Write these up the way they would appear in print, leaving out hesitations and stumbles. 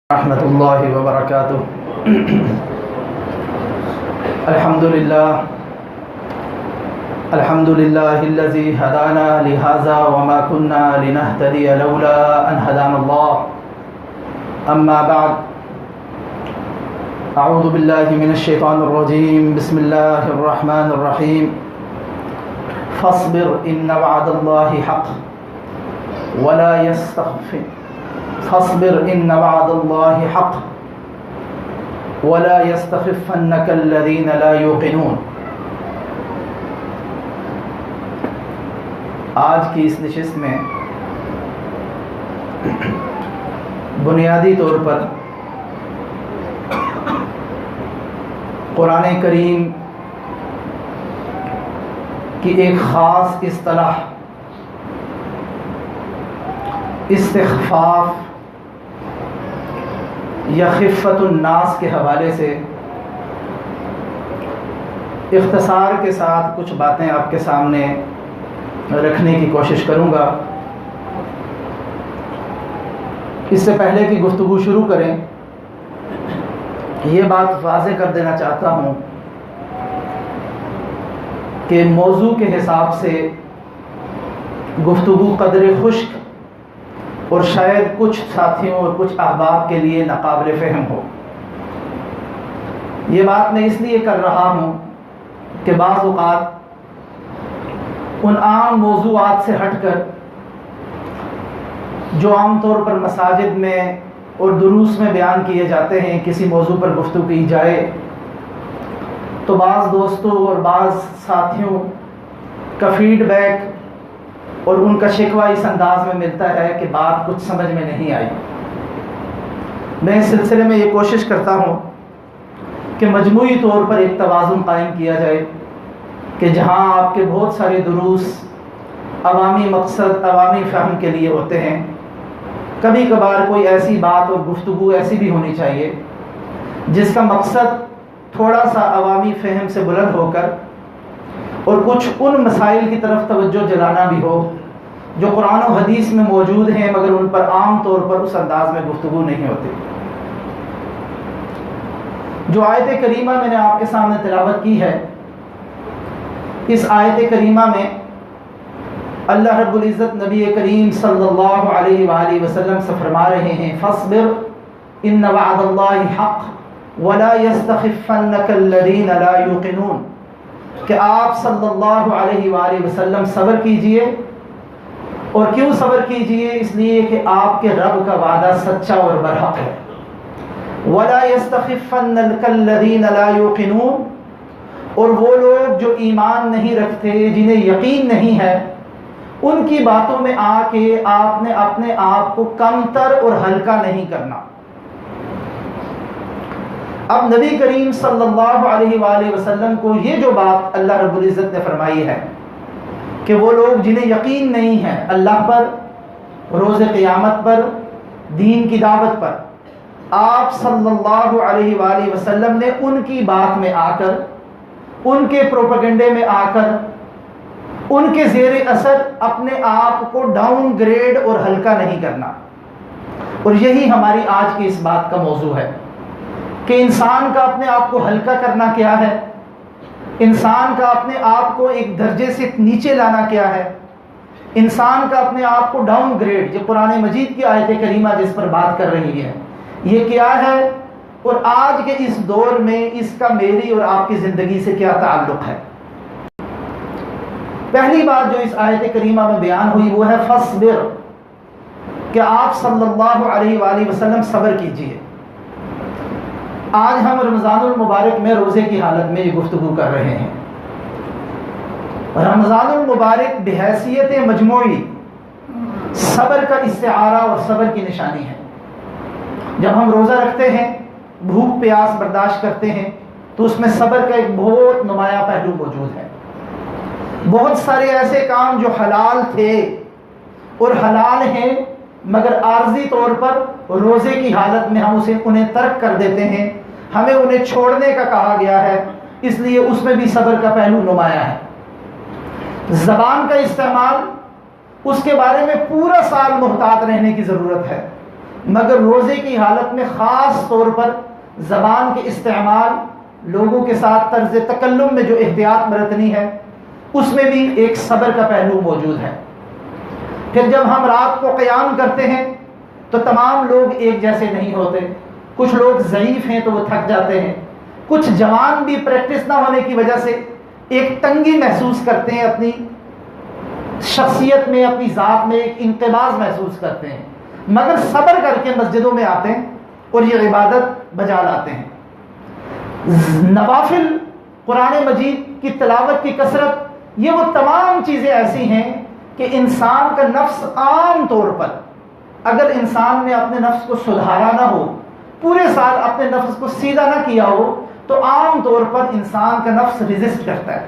رحمۃ اللہ وبرکاتہ۔ الحمد للہ الذی ہدانا لہذا وما كنا لنہتدی لولا ان ہدانا اللہ، اما بعد، اعوذ باللہ من الشیطان الرجیم، بسم اللہ الرحمن الرحیم۔ فاصبر ان وعد اللہ حق ولا فاصبر ان وعد اللہ حق ولا يستخفنك الذين لا يوقنون۔ آج کی اس نشست میں بنیادی طور پر قرآن کریم کی ایک خاص اصطلاح استخفاف یا خفت الناس کے حوالے سے اختصار کے ساتھ کچھ باتیں آپ کے سامنے رکھنے کی کوشش کروں گا۔ اس سے پہلے کہ گفتگو شروع کریں، یہ بات واضح کر دینا چاہتا ہوں کہ موضوع کے حساب سے گفتگو قدر خشک اور شاید کچھ ساتھیوں اور کچھ احباب کے لیے ناقابل فہم ہو۔ یہ بات میں اس لیے کر رہا ہوں کہ بعض اوقات ان عام موضوعات سے ہٹ کر جو عام طور پر مساجد میں اور دروس میں بیان کیے جاتے ہیں، کسی موضوع پر گفتگو کی جائے تو بعض دوستوں اور بعض ساتھیوں کا فیڈ بیک اور ان کا شکوہ اس انداز میں ملتا ہے کہ بات کچھ سمجھ میں نہیں آئی۔ میں اس سلسلے میں یہ کوشش کرتا ہوں کہ مجموعی طور پر ایک توازن قائم کیا جائے کہ جہاں آپ کے بہت سارے دروس عوامی مقصد، عوامی فہم کے لیے ہوتے ہیں، کبھی کبھار کوئی ایسی بات اور گفتگو ایسی بھی ہونی چاہیے جس کا مقصد تھوڑا سا عوامی فہم سے بلند ہو کر اور کچھ ان مسائل کی طرف توجہ دلانا بھی ہو جو قرآن و حدیث میں موجود ہیں مگر ان پر عام طور پر اس انداز میں گفتگو نہیں ہوتی۔ جو آیت کریمہ میں نے آپ کے سامنے تلاوت کی ہے، اس آیت کریمہ میں اللہ رب العزت نبی کریم صلی اللہ علیہ وآلہ وسلم سے فرما رہے ہیں، فاصبر ان وعد اللہ حق ولا يستخفنك الذين لا يوقنون، کہ آپ صلی اللہ علیہ وآلہ وسلم صبر کیجئے۔ اور کیوں صبر کیجئے؟ اس لیے کہ آپ کے رب کا وعدہ سچا اور برحق ہے۔ وَلَا يَسْتَخِفَّنَّكَ الَّذِينَ لَا يُوقِنُونَ، اور وہ لوگ جو ایمان نہیں رکھتے، جنہیں یقین نہیں ہے، ان کی باتوں میں آ کے آپ نے اپنے آپ کو کمتر اور ہلکا نہیں کرنا۔ اب نبی کریم صلی اللہ علیہ وآلہ وسلم کو یہ جو بات اللہ رب العزت نے فرمائی ہے کہ وہ لوگ جنہیں یقین نہیں ہے اللہ پر، روز قیامت پر، دین کی دعوت پر، آپ صلی اللہ علیہ وآلہ وسلم نے ان کی بات میں آ کر، ان کے پروپیگنڈے میں آ کر، ان کے زیر اثر اپنے آپ کو ڈاؤن گریڈ اور ہلکا نہیں کرنا۔ اور یہی ہماری آج کی اس بات کا موضوع ہے کہ انسان کا اپنے آپ کو ہلکا کرنا کیا ہے، انسان کا اپنے آپ کو ایک درجے سے نیچے لانا کیا ہے، انسان کا اپنے آپ کو ڈاؤن گریڈ، جو قرآن مجید کی آیت کریمہ جس پر بات کر رہی ہے، یہ کیا ہے، اور آج کے اس دور میں اس کا میری اور آپ کی زندگی سے کیا تعلق ہے۔ پہلی بات جو اس آیت کریمہ میں بیان ہوئی وہ ہے فاصبر، کہ آپ صلی اللہ علیہ وآلہ وسلم صبر کیجئے۔ آج ہم رمضان المبارک میں روزے کی حالت میں یہ گفتگو کر رہے ہیں۔ رمضان المبارک بحیثیت مجموعی صبر کا استعارہ اور صبر کی نشانی ہے۔ جب ہم روزہ رکھتے ہیں، بھوک پیاس برداشت کرتے ہیں، تو اس میں صبر کا ایک بہت نمایاں پہلو موجود ہے۔ بہت سارے ایسے کام جو حلال تھے اور حلال ہیں مگر عارضی طور پر روزے کی حالت میں ہم انہیں ترک کر دیتے ہیں، ہمیں انہیں چھوڑنے کا کہا گیا ہے، اس لیے اس میں بھی صبر کا پہلو نمایاں ہے۔ زبان کا استعمال، اس کے بارے میں پورا سال محتاط رہنے کی ضرورت ہے۔ مگر روزے کی حالت میں خاص طور پر زبان کے استعمال، لوگوں کے ساتھ طرز تکلم میں جو احتیاط برتنی ہے، اس میں بھی ایک صبر کا پہلو موجود ہے۔ پھر جب ہم رات کو قیام کرتے ہیں تو تمام لوگ ایک جیسے نہیں ہوتے، کچھ لوگ ضعیف ہیں تو وہ تھک جاتے ہیں، کچھ جوان بھی پریکٹس نہ ہونے کی وجہ سے ایک تنگی محسوس کرتے ہیں، اپنی شخصیت میں، اپنی ذات میں ایک انقباض محسوس کرتے ہیں، مگر صبر کر کے مسجدوں میں آتے ہیں اور یہ عبادت بجا لاتے ہیں۔ نوافل، قرآن مجید کی تلاوت کی کثرت، یہ وہ تمام چیزیں ایسی ہیں کہ انسان کا نفس عام طور پر، اگر انسان نے اپنے نفس کو سدھارا نہ ہو، پورے سال اپنے نفس کو سیدھا نہ کیا ہو، تو عام طور پر انسان کا نفس ریزسٹ کرتا ہے۔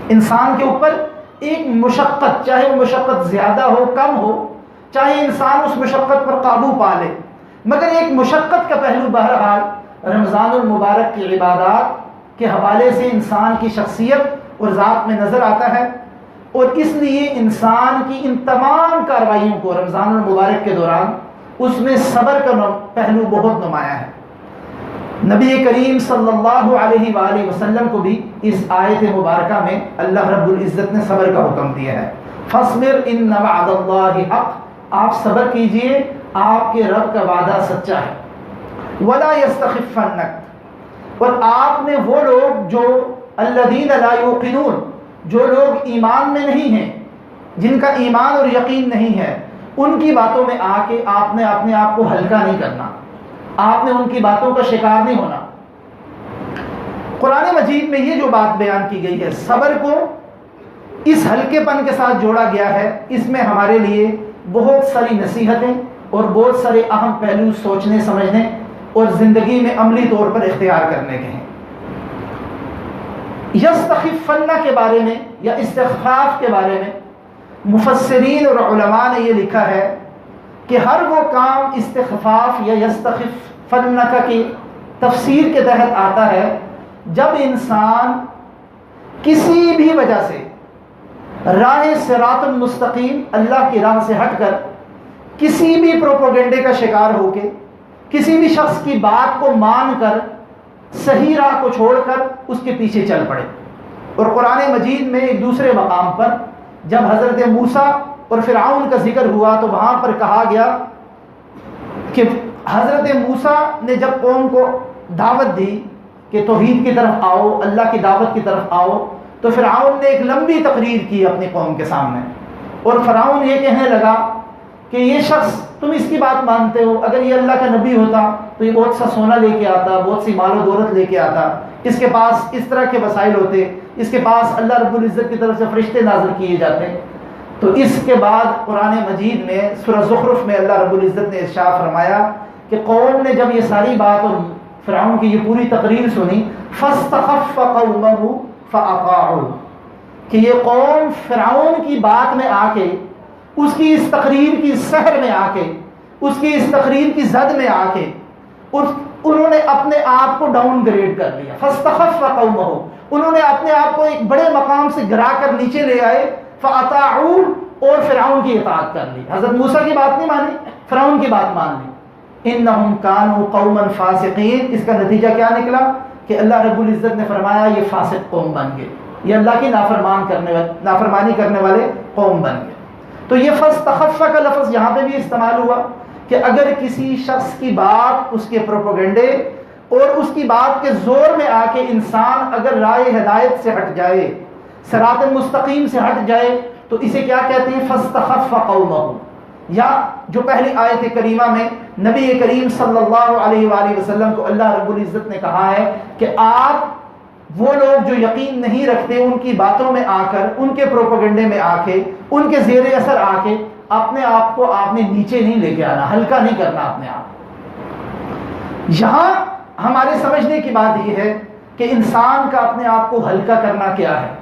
انسان کے اوپر ایک مشقت، چاہے وہ مشقت زیادہ ہو کم ہو، چاہے انسان اس مشقت پر قابو پا لے، مگر ایک مشقت کا پہلو بہرحال رمضان المبارک کی عبادات کے حوالے سے انسان کی شخصیت اور ذات میں نظر آتا ہے، اور اس لیے انسان کی ان تمام کارروائیوں کو رمضان المبارک کے دوران اس میں صبر کا پہلو بہت نمایاں ہے۔ نبی کریم صلی اللہ علیہ وآلہ وسلم کو بھی اس آیت مبارکہ میں اللہ رب العزت نے صبر کا حکم دیا ہے۔ فاصبر ان وعد اللہ حق، آپ صبر کیجئے، آپ کے رب کا وعدہ سچا ہے۔ ولا یستخفنک، اور آپ نے وہ لوگ جو الذین لا یوقنون، جو لوگ ایمان میں نہیں ہیں، جن کا ایمان اور یقین نہیں ہے، ان کی باتوں میں آ کے آپ نے اپنے آپ کو ہلکا نہیں کرنا، آپ نے ان کی باتوں کا شکار نہیں ہونا۔ قرآن مجید میں یہ جو بات بیان کی گئی ہے، صبر کو اس ہلکے پن کے ساتھ جوڑا گیا ہے، اس میں ہمارے لیے بہت ساری نصیحتیں اور بہت سارے اہم پہلو سوچنے سمجھنے اور زندگی میں عملی طور پر اختیار کرنے کے ہیں۔ یستخفن کے بارے میں یا استخفاف کے بارے میں مفسرین اور علماء نے یہ لکھا ہے کہ ہر وہ کام استخفاف یا یستخفن کی تفسیر کے تحت آتا ہے جب انسان کسی بھی وجہ سے راہ صراط المستقیم، اللہ کی راہ سے ہٹ کر کسی بھی پروپیگنڈے کا شکار ہو کے، کسی بھی شخص کی بات کو مان کر صحیح راہ کو چھوڑ کر اس کے پیچھے چل پڑے۔ اور قرآن مجید میں ایک دوسرے مقام پر جب حضرت موسیٰ اور فرعون کا ذکر ہوا تو وہاں پر کہا گیا کہ حضرت موسیٰ نے جب قوم کو دعوت دی کہ توحید کی طرف آؤ، اللہ کی دعوت کی طرف آؤ، تو فرعون نے ایک لمبی تقریر کی اپنی قوم کے سامنے، اور فرعون یہ کہنے لگا کہ یہ شخص، تم اس کی بات مانتے ہو، اگر یہ اللہ کا نبی ہوتا تو یہ بہت سا سونا لے کے آتا، بہت سی مال و دولت لے کے آتا، اس کے پاس اس طرح کے وسائل ہوتے، اس کے پاس اللہ رب العزت کی طرف سے فرشتے نازل کیے جاتے۔ تو اس کے بعد قرآن مجید میں سورہ زخرف میں اللہ رب العزت نے ارشاد فرمایا کہ قوم نے جب یہ ساری بات اور فرعون کی یہ پوری تقریر سنی، فاستخف قومه فاطاعوا، کہ یہ قوم فرعون کی بات میں آ کے، اس کی اس تقریر کی سحر میں آ کے، اس کی اس تقریر کی زد میں آ کے انہوں نے اپنے آپ کو ڈاؤن گریڈ کر لیا۔ فاستخف قومه، انہوں نے اپنے آپ کو ایک بڑے مقام سے گرا کر نیچے لے آئے، فاطاعوا، اور فرعون کی اطاعت کر لی۔ حضرت موسیٰ کی بات نہیں مانی، فرعون کی بات مان لی۔ انہم کانوا قوما فاسقین، اس کا نتیجہ کیا نکلا کہ اللہ رب العزت نے فرمایا یہ فاسق قوم بن گئے، یہ اللہ کی نافرمانی کرنے والے قوم بن گئے۔ تو یہ فاستخف کا لفظ یہاں پہ بھی استعمال ہوا کہ اگر کسی شخص کی بات، اس کے پروپیگنڈے اور اس کی بات کے زور میں آ کے انسان اگر راہ ہدایت سے ہٹ جائے، صراط مستقیم سے ہٹ جائے، تو اسے کیا کہتے ہیں؟ فاستخف قومہ۔ یا جو پہلی آیت کریمہ میں نبی کریم صلی اللہ علیہ وآلہ وسلم کو اللہ رب العزت نے کہا ہے کہ آپ وہ لوگ جو یقین نہیں رکھتے ان کی باتوں میں آ کر، ان کے پروپیگنڈے میں آ کے، ان کے زیر اثر آ کے اپنے آپ کو آپ نے نیچے نہیں لے کے آنا، ہلکا نہیں کرنا اپنے آپ۔ یہاں ہمارے سمجھنے کی بات یہ ہے کہ انسان کا اپنے آپ کو ہلکا کرنا کیا ہے۔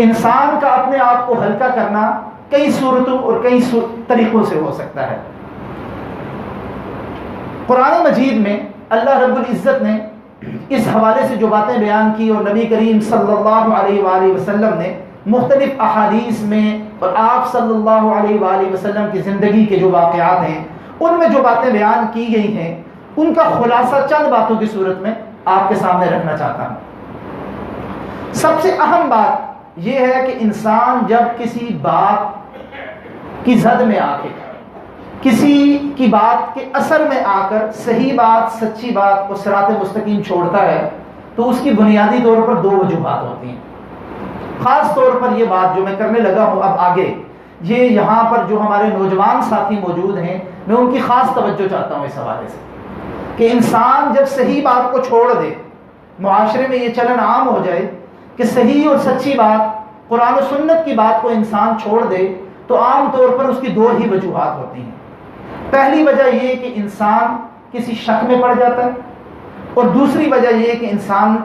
انسان کا اپنے آپ کو ہلکا کرنا کئی صورتوں اور کئی طریقوں سے ہو سکتا ہے۔ قرآن مجید میں اللہ رب العزت نے اس حوالے سے جو باتیں بیان کی اور نبی کریم صلی اللہ علیہ وآلہ وسلم نے مختلف احادیث میں اور آپ صلی اللہ علیہ وآلہ وسلم کی زندگی کے جو واقعات ہیں ان میں جو باتیں بیان کی گئی ہیں ان کا خلاصہ چند باتوں کی صورت میں آپ کے سامنے رکھنا چاہتا ہوں۔ سب سے اہم بات یہ ہے کہ انسان جب کسی بات کی زد میں آ کے، کسی کی بات کے اثر میں آ کر صحیح بات، سچی بات اور صراط مستقیم چھوڑتا ہے تو اس کی بنیادی طور پر دو وجوہات ہوتی ہیں۔ خاص طور پر یہ بات جو میں کرنے لگا ہوں اب آگے، یہ یہاں پر جو ہمارے نوجوان ساتھی موجود ہیں میں ان کی خاص توجہ چاہتا ہوں اس حوالے سے کہ انسان جب صحیح بات کو چھوڑ دے، معاشرے میں یہ چلن عام ہو جائے کہ صحیح اور سچی بات، قرآن و سنت کی بات کو انسان چھوڑ دے تو عام طور پر اس کی دو ہی وجوہات ہوتی ہیں۔ پہلی وجہ یہ کہ انسان کسی شک میں پڑ جاتا ہے، اور دوسری وجہ یہ کہ انسان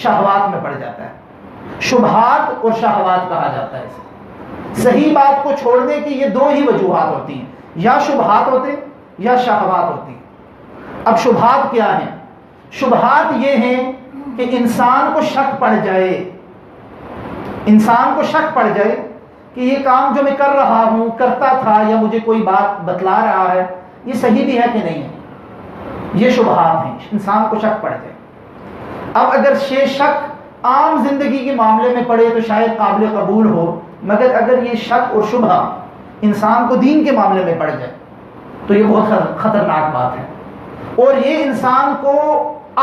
شہوات میں پڑ جاتا ہے۔ شبہات اور شہوات کہا جاتا ہے اسے۔ صحیح بات کو چھوڑنے کی یہ دو ہی وجوہات ہوتی ہیں، یا شبہات ہوتے یا شہوات ہوتی ہیں۔ اب شبہات کیا ہیں؟ شبہات یہ ہیں کہ انسان کو شک پڑ جائے، انسان کو شک پڑ جائے کہ یہ کام جو میں کر رہا ہوں، کرتا تھا، یا مجھے کوئی بات بتلا رہا ہے، یہ صحیح بھی ہے کہ نہیں ہے۔ یہ شبہات ہیں، انسان کو شک پڑ جائے۔ اب اگر یہ شک عام زندگی کے معاملے میں پڑے تو شاید قابل قبول ہو، مگر اگر یہ شک اور شبہ انسان کو دین کے معاملے میں پڑ جائے تو یہ بہت خطرناک بات ہے، اور یہ انسان کو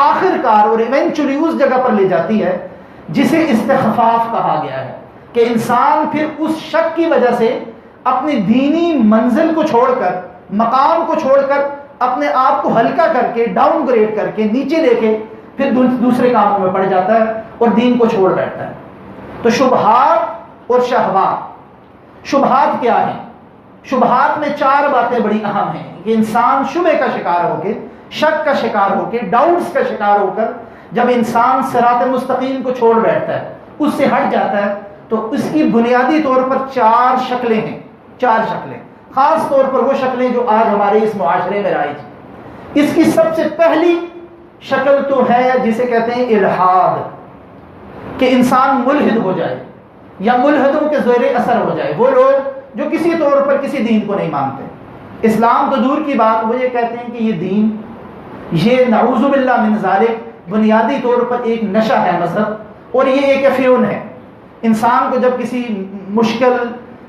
آخر کار اور ایونچولی اس جگہ پر لے جاتی ہے جسے استخفاف کہا گیا ہے، کہ انسان پھر اس شک کی وجہ سے اپنی دینی منزل کو چھوڑ کر، مقام کو چھوڑ کر، اپنے آپ کو ہلکا کر کے، ڈاؤن گریڈ کر کے، نیچے لے کے پھر دوسرے کاموں میں پڑ جاتا ہے اور دین کو چھوڑ بیٹھتا ہے۔ تو شبہات اور شہوات۔ شبہات کیا ہیں؟ شبہات میں چار باتیں بڑی اہم ہیں کہ انسان شبہ کا شکار ہو کے، شک کا شکار ہو کے، ڈاؤٹس کا شکار ہو کر جب انسان صراط مستقیم کو چھوڑ بیٹھتا ہے، اس سے ہٹ جاتا ہے، تو اس کی بنیادی طور پر چار شکلیں ہیں، چار شکلیں، خاص طور پر وہ شکلیں جو آج ہمارے اس معاشرے میں رائج ہیں۔ اس کی سب سے پہلی شکل تو ہے جسے کہتے ہیں الحاد، کہ انسان ملحد ہو جائے یا ملحدوں کے زیر اثر ہو جائے۔ وہ لوگ جو کسی طور پر کسی دین کو نہیں مانتے، اسلام تو دور کی بات، وہ یہ کہتے ہیں کہ یہ دین، یہ نعوذ باللہ من ذالک، بنیادی طور پر ایک نشہ ہے مذہب، اور یہ ایک افیون ہے۔ انسان کو جب کسی مشکل،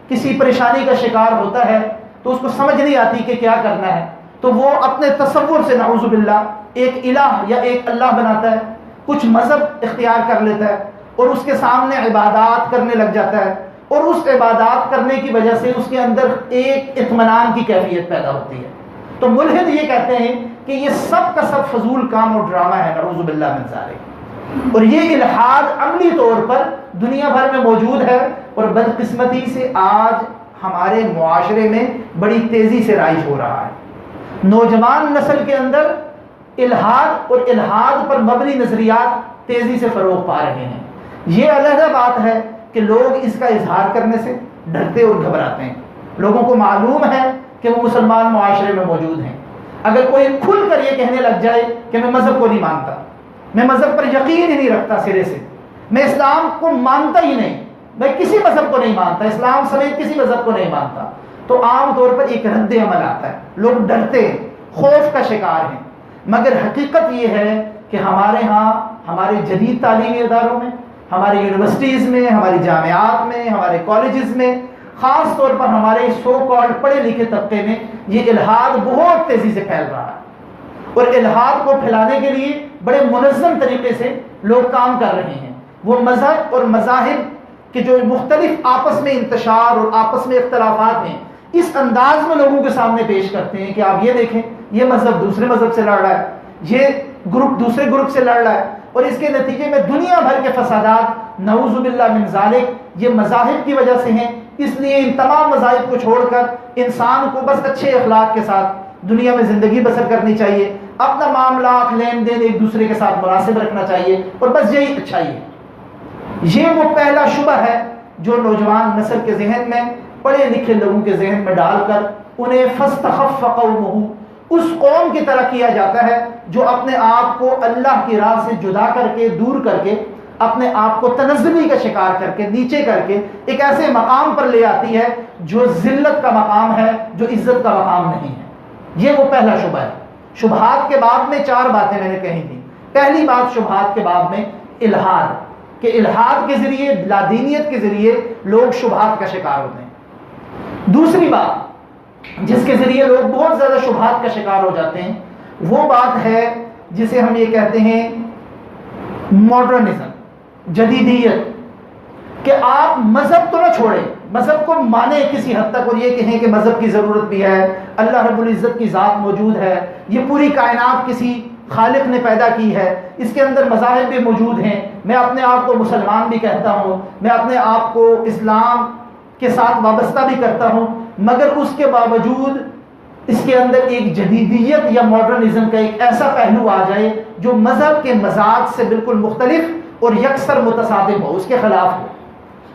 کسی پریشانی کا شکار ہوتا ہے تو اس کو سمجھ نہیں آتی کہ کیا کرنا ہے، تو وہ اپنے تصور سے نعوذ باللہ ایک الہ یا ایک اللہ بناتا ہے، کچھ مذہب اختیار کر لیتا ہے اور اس کے سامنے عبادات کرنے لگ جاتا ہے، اور اس عبادات کرنے کی وجہ سے اس کے اندر ایک اطمینان کی کیفیت پیدا ہوتی ہے۔ تو ملحد یہ کہتے ہیں کہ یہ سب کا سب فضول کام اور ڈرامہ ہے، نعوذ باللہ من ذالک۔ اور یہ الحاد عملی طور پر دنیا بھر میں موجود ہے، اور بدقسمتی سے آج ہمارے معاشرے میں بڑی تیزی سے رائج ہو رہا ہے۔ نوجوان نسل کے اندر الحاد اور الحاد پر مبنی نظریات تیزی سے فروغ پا رہے ہیں۔ یہ علیحدہ بات ہے کہ لوگ اس کا اظہار کرنے سے ڈرتے اور گھبراتے ہیں۔ لوگوں کو معلوم ہے کہ وہ مسلمان معاشرے میں موجود ہیں۔ اگر کوئی کھل کر یہ کہنے لگ جائے کہ میں مذہب کو نہیں مانتا، میں مذہب پر یقین ہی نہیں رکھتا سرے سے، میں اسلام کو مانتا ہی نہیں، میں کسی مذہب کو نہیں مانتا، اسلام سمیت کسی مذہب کو نہیں مانتا، تو عام طور پر ایک رد عمل آتا ہے، لوگ ڈرتے ہیں، خوف کا شکار ہیں۔ مگر حقیقت یہ ہے کہ ہمارے ہاں، ہمارے جدید تعلیمی اداروں میں، ہماری یونیورسٹیز میں، ہماری جامعات میں، ہمارے کالجز میں، خاص طور پر ہمارے سو کالڈ پڑھے لکھے طبقے میں یہ الحاد بہت تیزی سے پھیل رہا ہے، اور الحاد کو پھیلانے کے لیے بڑے منظم طریقے سے لوگ کام کر رہے ہیں۔ وہ مذہب اور مذاہب کے جو مختلف آپس میں انتشار اور آپس میں اختلافات ہیں، اس انداز میں لوگوں کے سامنے پیش کرتے ہیں کہ آپ یہ دیکھیں، یہ مذہب دوسرے مذہب سے لڑ رہا ہے، یہ گروپ دوسرے گروپ سے لڑ رہا ہے، اور اس کے نتیجے میں دنیا بھر کے فسادات نعوذ باللہ من ذالک یہ مذاہب کی وجہ سے ہیں۔ اس لیے ان تمام مذاہب کو چھوڑ کر انسان کو بس اچھے اخلاق کے ساتھ دنیا میں زندگی بسر کرنی چاہیے، اپنا معاملات لین دین ایک دوسرے کے ساتھ مناسب رکھنا چاہیے، اور بس یہی اچھائی ہے۔ یہ وہ پہلا شبہ ہے جو نوجوان نسل کے ذہن میں، پڑھے لکھے لوگوں کے ذہن میں ڈال کر انہیں فاستخف قومہ، اس قوم کی طرح کیا جاتا ہے جو اپنے آپ کو اللہ کی راہ سے جدا کر کے، دور کر کے، اپنے آپ کو تنزلی کا شکار کر کے، نیچے کر کے ایک ایسے مقام پر لے آتی ہے جو ذلت کا مقام ہے، جو عزت کا مقام نہیں ہے۔ یہ وہ پہلا شبہ ہے۔ شبہات کے باب میں 4 باتیں میں نے کہی تھیں۔ پہلی بات شبہات کے باب میں الحاد، کہ الحاد کے ذریعے، لادینیت کے ذریعے لوگ شبہات کا شکار ہوتے ہیں۔ دوسری بات جس کے ذریعے لوگ بہت زیادہ شبہات کا شکار ہو جاتے ہیں وہ بات ہے جسے ہم یہ کہتے ہیں ماڈرنزم، جدیدیت، کہ آپ مذہب تو نہ چھوڑیں، مذہب کو مانیں کسی حد تک اور یہ کہیں کہ مذہب کی ضرورت بھی ہے، اللہ رب العزت کی ذات موجود ہے، یہ پوری کائنات کسی خالق نے پیدا کی ہے، اس کے اندر مذاہب بھی موجود ہیں، میں اپنے آپ کو مسلمان بھی کہتا ہوں، میں اپنے آپ کو اسلام کے ساتھ وابستہ بھی کرتا ہوں، مگر اس کے باوجود اس کے اندر ایک جدیدیت یا ماڈرنزم کا ایک ایسا پہلو آ جائے جو مذہب کے مزاج سے بالکل مختلف اور یکسر متصادم ہو، اس کے خلاف ہو۔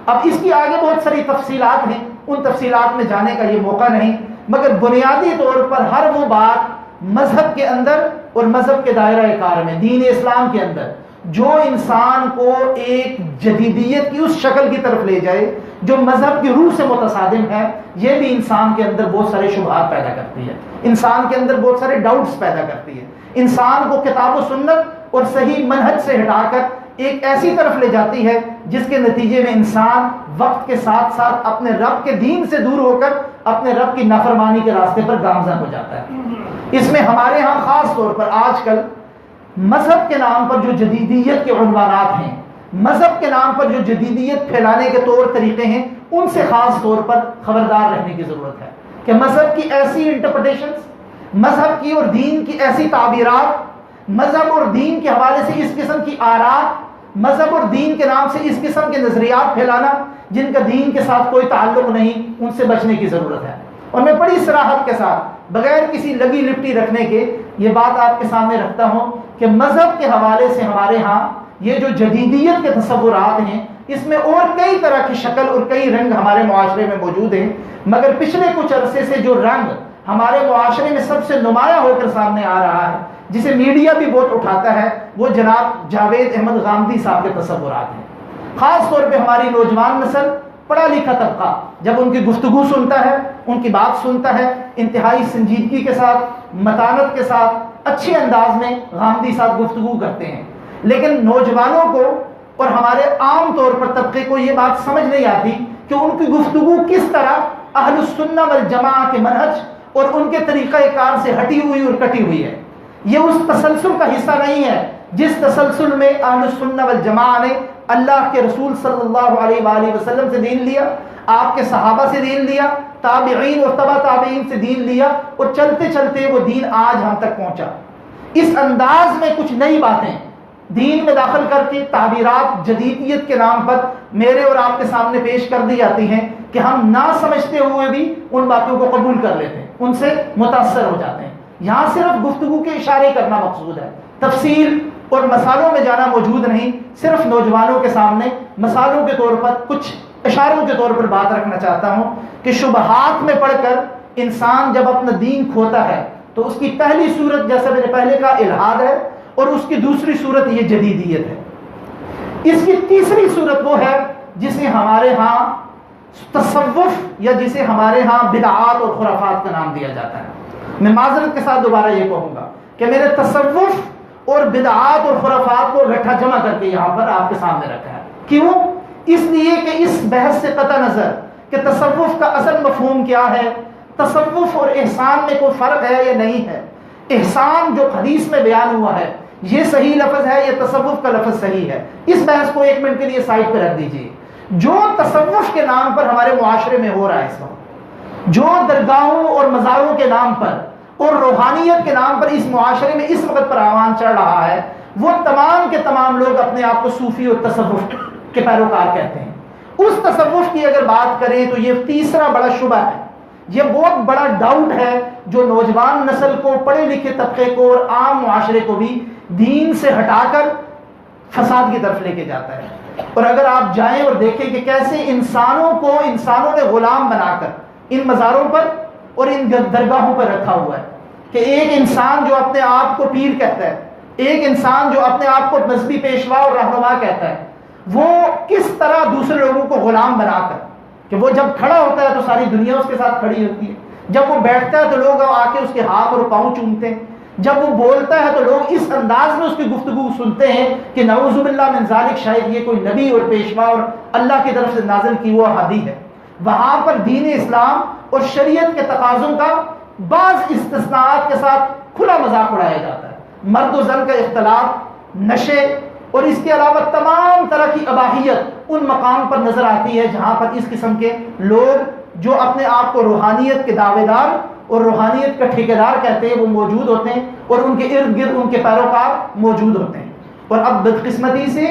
اب اس کی آگے بہت ساری تفصیلات ہیں، ان تفصیلات میں جانے کا یہ موقع نہیں، مگر بنیادی طور پر ہر وہ بات مذہب کے اندر اور مذہب کے دائرہ کار میں، دین اسلام کے اندر، جو انسان کو ایک جدیدیت کی اس شکل کی طرف لے جائے جو مذہب کی روح سے متصادم ہے، یہ بھی انسان کے اندر بہت سارے شبہات پیدا کرتی ہے، انسان کے اندر بہت سارے ڈاؤٹس پیدا کرتی ہے، انسان کو کتاب و سنت اور صحیح منہج سے ہٹا کر ایک ایسی طرف لے جاتی ہے جس کے نتیجے میں انسان وقت کے ساتھ ساتھ اپنے رب کے دین سے دور ہو کر اپنے رب کی نافرمانی کے راستے پر گامزن ہو جاتا ہے۔ اس میں ہمارے ہاں خاص طور پر آج کل مذہب کے نام پر جو جدیدیت کے عنوانات ہیں، مذہب کے نام پر جو جدیدیت پھیلانے کے طور طریقے ہیں، ان سے خاص طور پر خبردار رہنے کی ضرورت ہے کہ مذہب کی ایسی انٹرپریٹیشنز، مذہب کی اور دین کی ایسی تعبیرات، مذہب اور دین کے حوالے سے اس قسم کی آراء، مذہب اور دین کے نام سے اس قسم کے نظریات پھیلانا جن کا دین کے ساتھ کوئی تعلق نہیں، ان سے بچنے کی ضرورت ہے۔ اور میں بڑی صراحت کے ساتھ بغیر کسی لگی لپٹی رکھنے کے یہ بات آپ کے سامنے رکھتا ہوں کہ مذہب کے حوالے سے ہمارے ہاں یہ جو جدیدیت کے تصورات ہیں، اس میں اور کئی طرح کی شکل اور کئی رنگ ہمارے معاشرے میں موجود ہیں، مگر پچھلے کچھ عرصے سے جو رنگ ہمارے معاشرے میں سب سے نمایاں ہو کر سامنے آ رہا ہے، جسے میڈیا بھی بہت اٹھاتا ہے، وہ جناب جاوید احمد غامدی صاحب کے تصورات ہیں۔ خاص طور پہ ہماری نوجوان نسل، پڑھا لکھا طبقہ جب ان کی گفتگو سنتا ہے، ان کی بات سنتا ہے، انتہائی سنجیدگی کے ساتھ، متانت کے ساتھ، اچھے انداز میں غامدی صاحب گفتگو کرتے ہیں، لیکن نوجوانوں کو اور ہمارے عام طور پر طبقے کو یہ بات سمجھ نہیں آتی کہ ان کی گفتگو کس طرح اہل السنہ والجماعہ کے منہج اور ان کے طریقہ کار سے ہٹی ہوئی اور کٹی ہوئی ہے۔ یہ اس تسلسل کا حصہ نہیں ہے جس تسلسل میں اہل السنہ والجماعہ نے اللہ کے رسول صلی اللہ علیہ وآلہ وسلم سے دین لیا، آپ کے صحابہ سے دین لیا، تابعین اور تبع تابعین سے دین لیا، اور چلتے چلتے وہ دین آج ہم تک پہنچا۔ اس انداز میں کچھ نئی باتیں دین میں داخل کر کے تعبیرات جدیدیت کے نام پر میرے اور آپ کے سامنے پیش کر دی جاتی ہیں کہ ہم نہ سمجھتے ہوئے بھی ان باتوں کو قبول کر لیتے ہیں، ان سے متاثر ہو جاتے ہیں۔ یہاں صرف گفتگو کے اشارے کرنا مقصود ہے، تفصیل اور مسالوں میں جانا موجود نہیں، صرف نوجوانوں کے سامنے مسالوں کے طور پر، کچھ اشاروں کے طور پر بات رکھنا چاہتا ہوں کہ شبہات میں پڑھ کر انسان جب اپنا دین کھوتا ہے تو اس کی پہلی صورت، جیسا میں نے پہلے کہا، الحاد ہے، اور اس کی دوسری صورت یہ جدیدیت ہے۔ اس کی تیسری صورت وہ ہے جسے ہمارے ہاں تصوف یا جسے ہمارے ہاں بدعات اور خرافات کا نام دیا جاتا ہے۔ میں معذرت کے ساتھ دوبارہ یہ کہوں گا کہ میں نے تصوف اور بدعات اور خرافات کو اکٹھا جمع کر کے یہاں پر آپ کے سامنے رکھا ہے۔ کیوں؟ اس لیے کہ اس بحث سے قطع نظر کہ تصوف کا اصل مفہوم کیا ہے، تصوف اور احسان میں کوئی فرق ہے یا نہیں ہے، احسان جو حدیث میں بیان ہوا ہے یہ صحیح لفظ ہے یا تصوف کا لفظ صحیح ہے، اس بحث کو ایک منٹ کے لیے سائڈ پہ رکھ دیجیے۔ جو تصوف کے نام پر ہمارے معاشرے میں ہو رہا ہے اس وقت، جو درگاہوں اور مزاروں کے نام پر اور روحانیت کے نام پر اس معاشرے میں اس وقت پر آوان چڑھ رہا ہے، وہ تمام کے تمام لوگ اپنے آپ کو صوفی اور تصوف کے پیروکار کہتے ہیں۔ اس تصوف کی اگر بات کریں تو یہ تیسرا بڑا شبہ ہے، یہ بہت بڑا ڈاؤٹ ہے جو نوجوان نسل کو، پڑھے لکھے طبقے کو اور عام معاشرے کو بھی دین سے ہٹا کر فساد کی طرف لے کے جاتا ہے۔ اور اگر آپ جائیں اور دیکھیں کہ کیسے انسانوں نے غلام بنا کر ان مزاروں پر اور ان درگاہوں پر رکھا ہوا ہے، کہ ایک انسان جو اپنے آپ کو پیر کہتا ہے، ایک انسان جو اپنے آپ کو مذہبی پیشوا اور رہنما کہتا ہے، وہ کس طرح دوسرے لوگوں کو غلام بنا کر، کہ وہ جب کھڑا ہوتا ہے تو ساری دنیا اس کے ساتھ کھڑی ہوتی ہے، جب وہ بیٹھتا ہے تو لوگ آ کے اس کے ہاتھ اور پاؤں چومتے ہیں، جب وہ بولتا ہے تو لوگ اس انداز میں اس کی گفتگو سنتے ہیں کہ نعوذ باللہ من ذالک، شاید یہ کوئی نبی اور پیشوا اور اللہ کی طرف سے نازل کی وہ احادیث ہے۔ وہاں پر دین اسلام اور شریعت کے تقاضوں کا بعض استثناءات کے ساتھ کھلا مذاق اڑایا جاتا ہے۔ مرد و زن کا اختلاط، نشے اور اس کے علاوہ تمام طرح کی اباحیت ان مقام پر نظر آتی ہے جہاں پر اس قسم کے لوگ جو اپنے آپ کو روحانیت کے دعوے دار اور روحانیت کا ٹھیکیدار کہتے ہیں وہ موجود ہوتے ہیں، اور ان کے ارد گرد ان کے پیروکار موجود ہوتے ہیں۔ اور اب بدقسمتی سے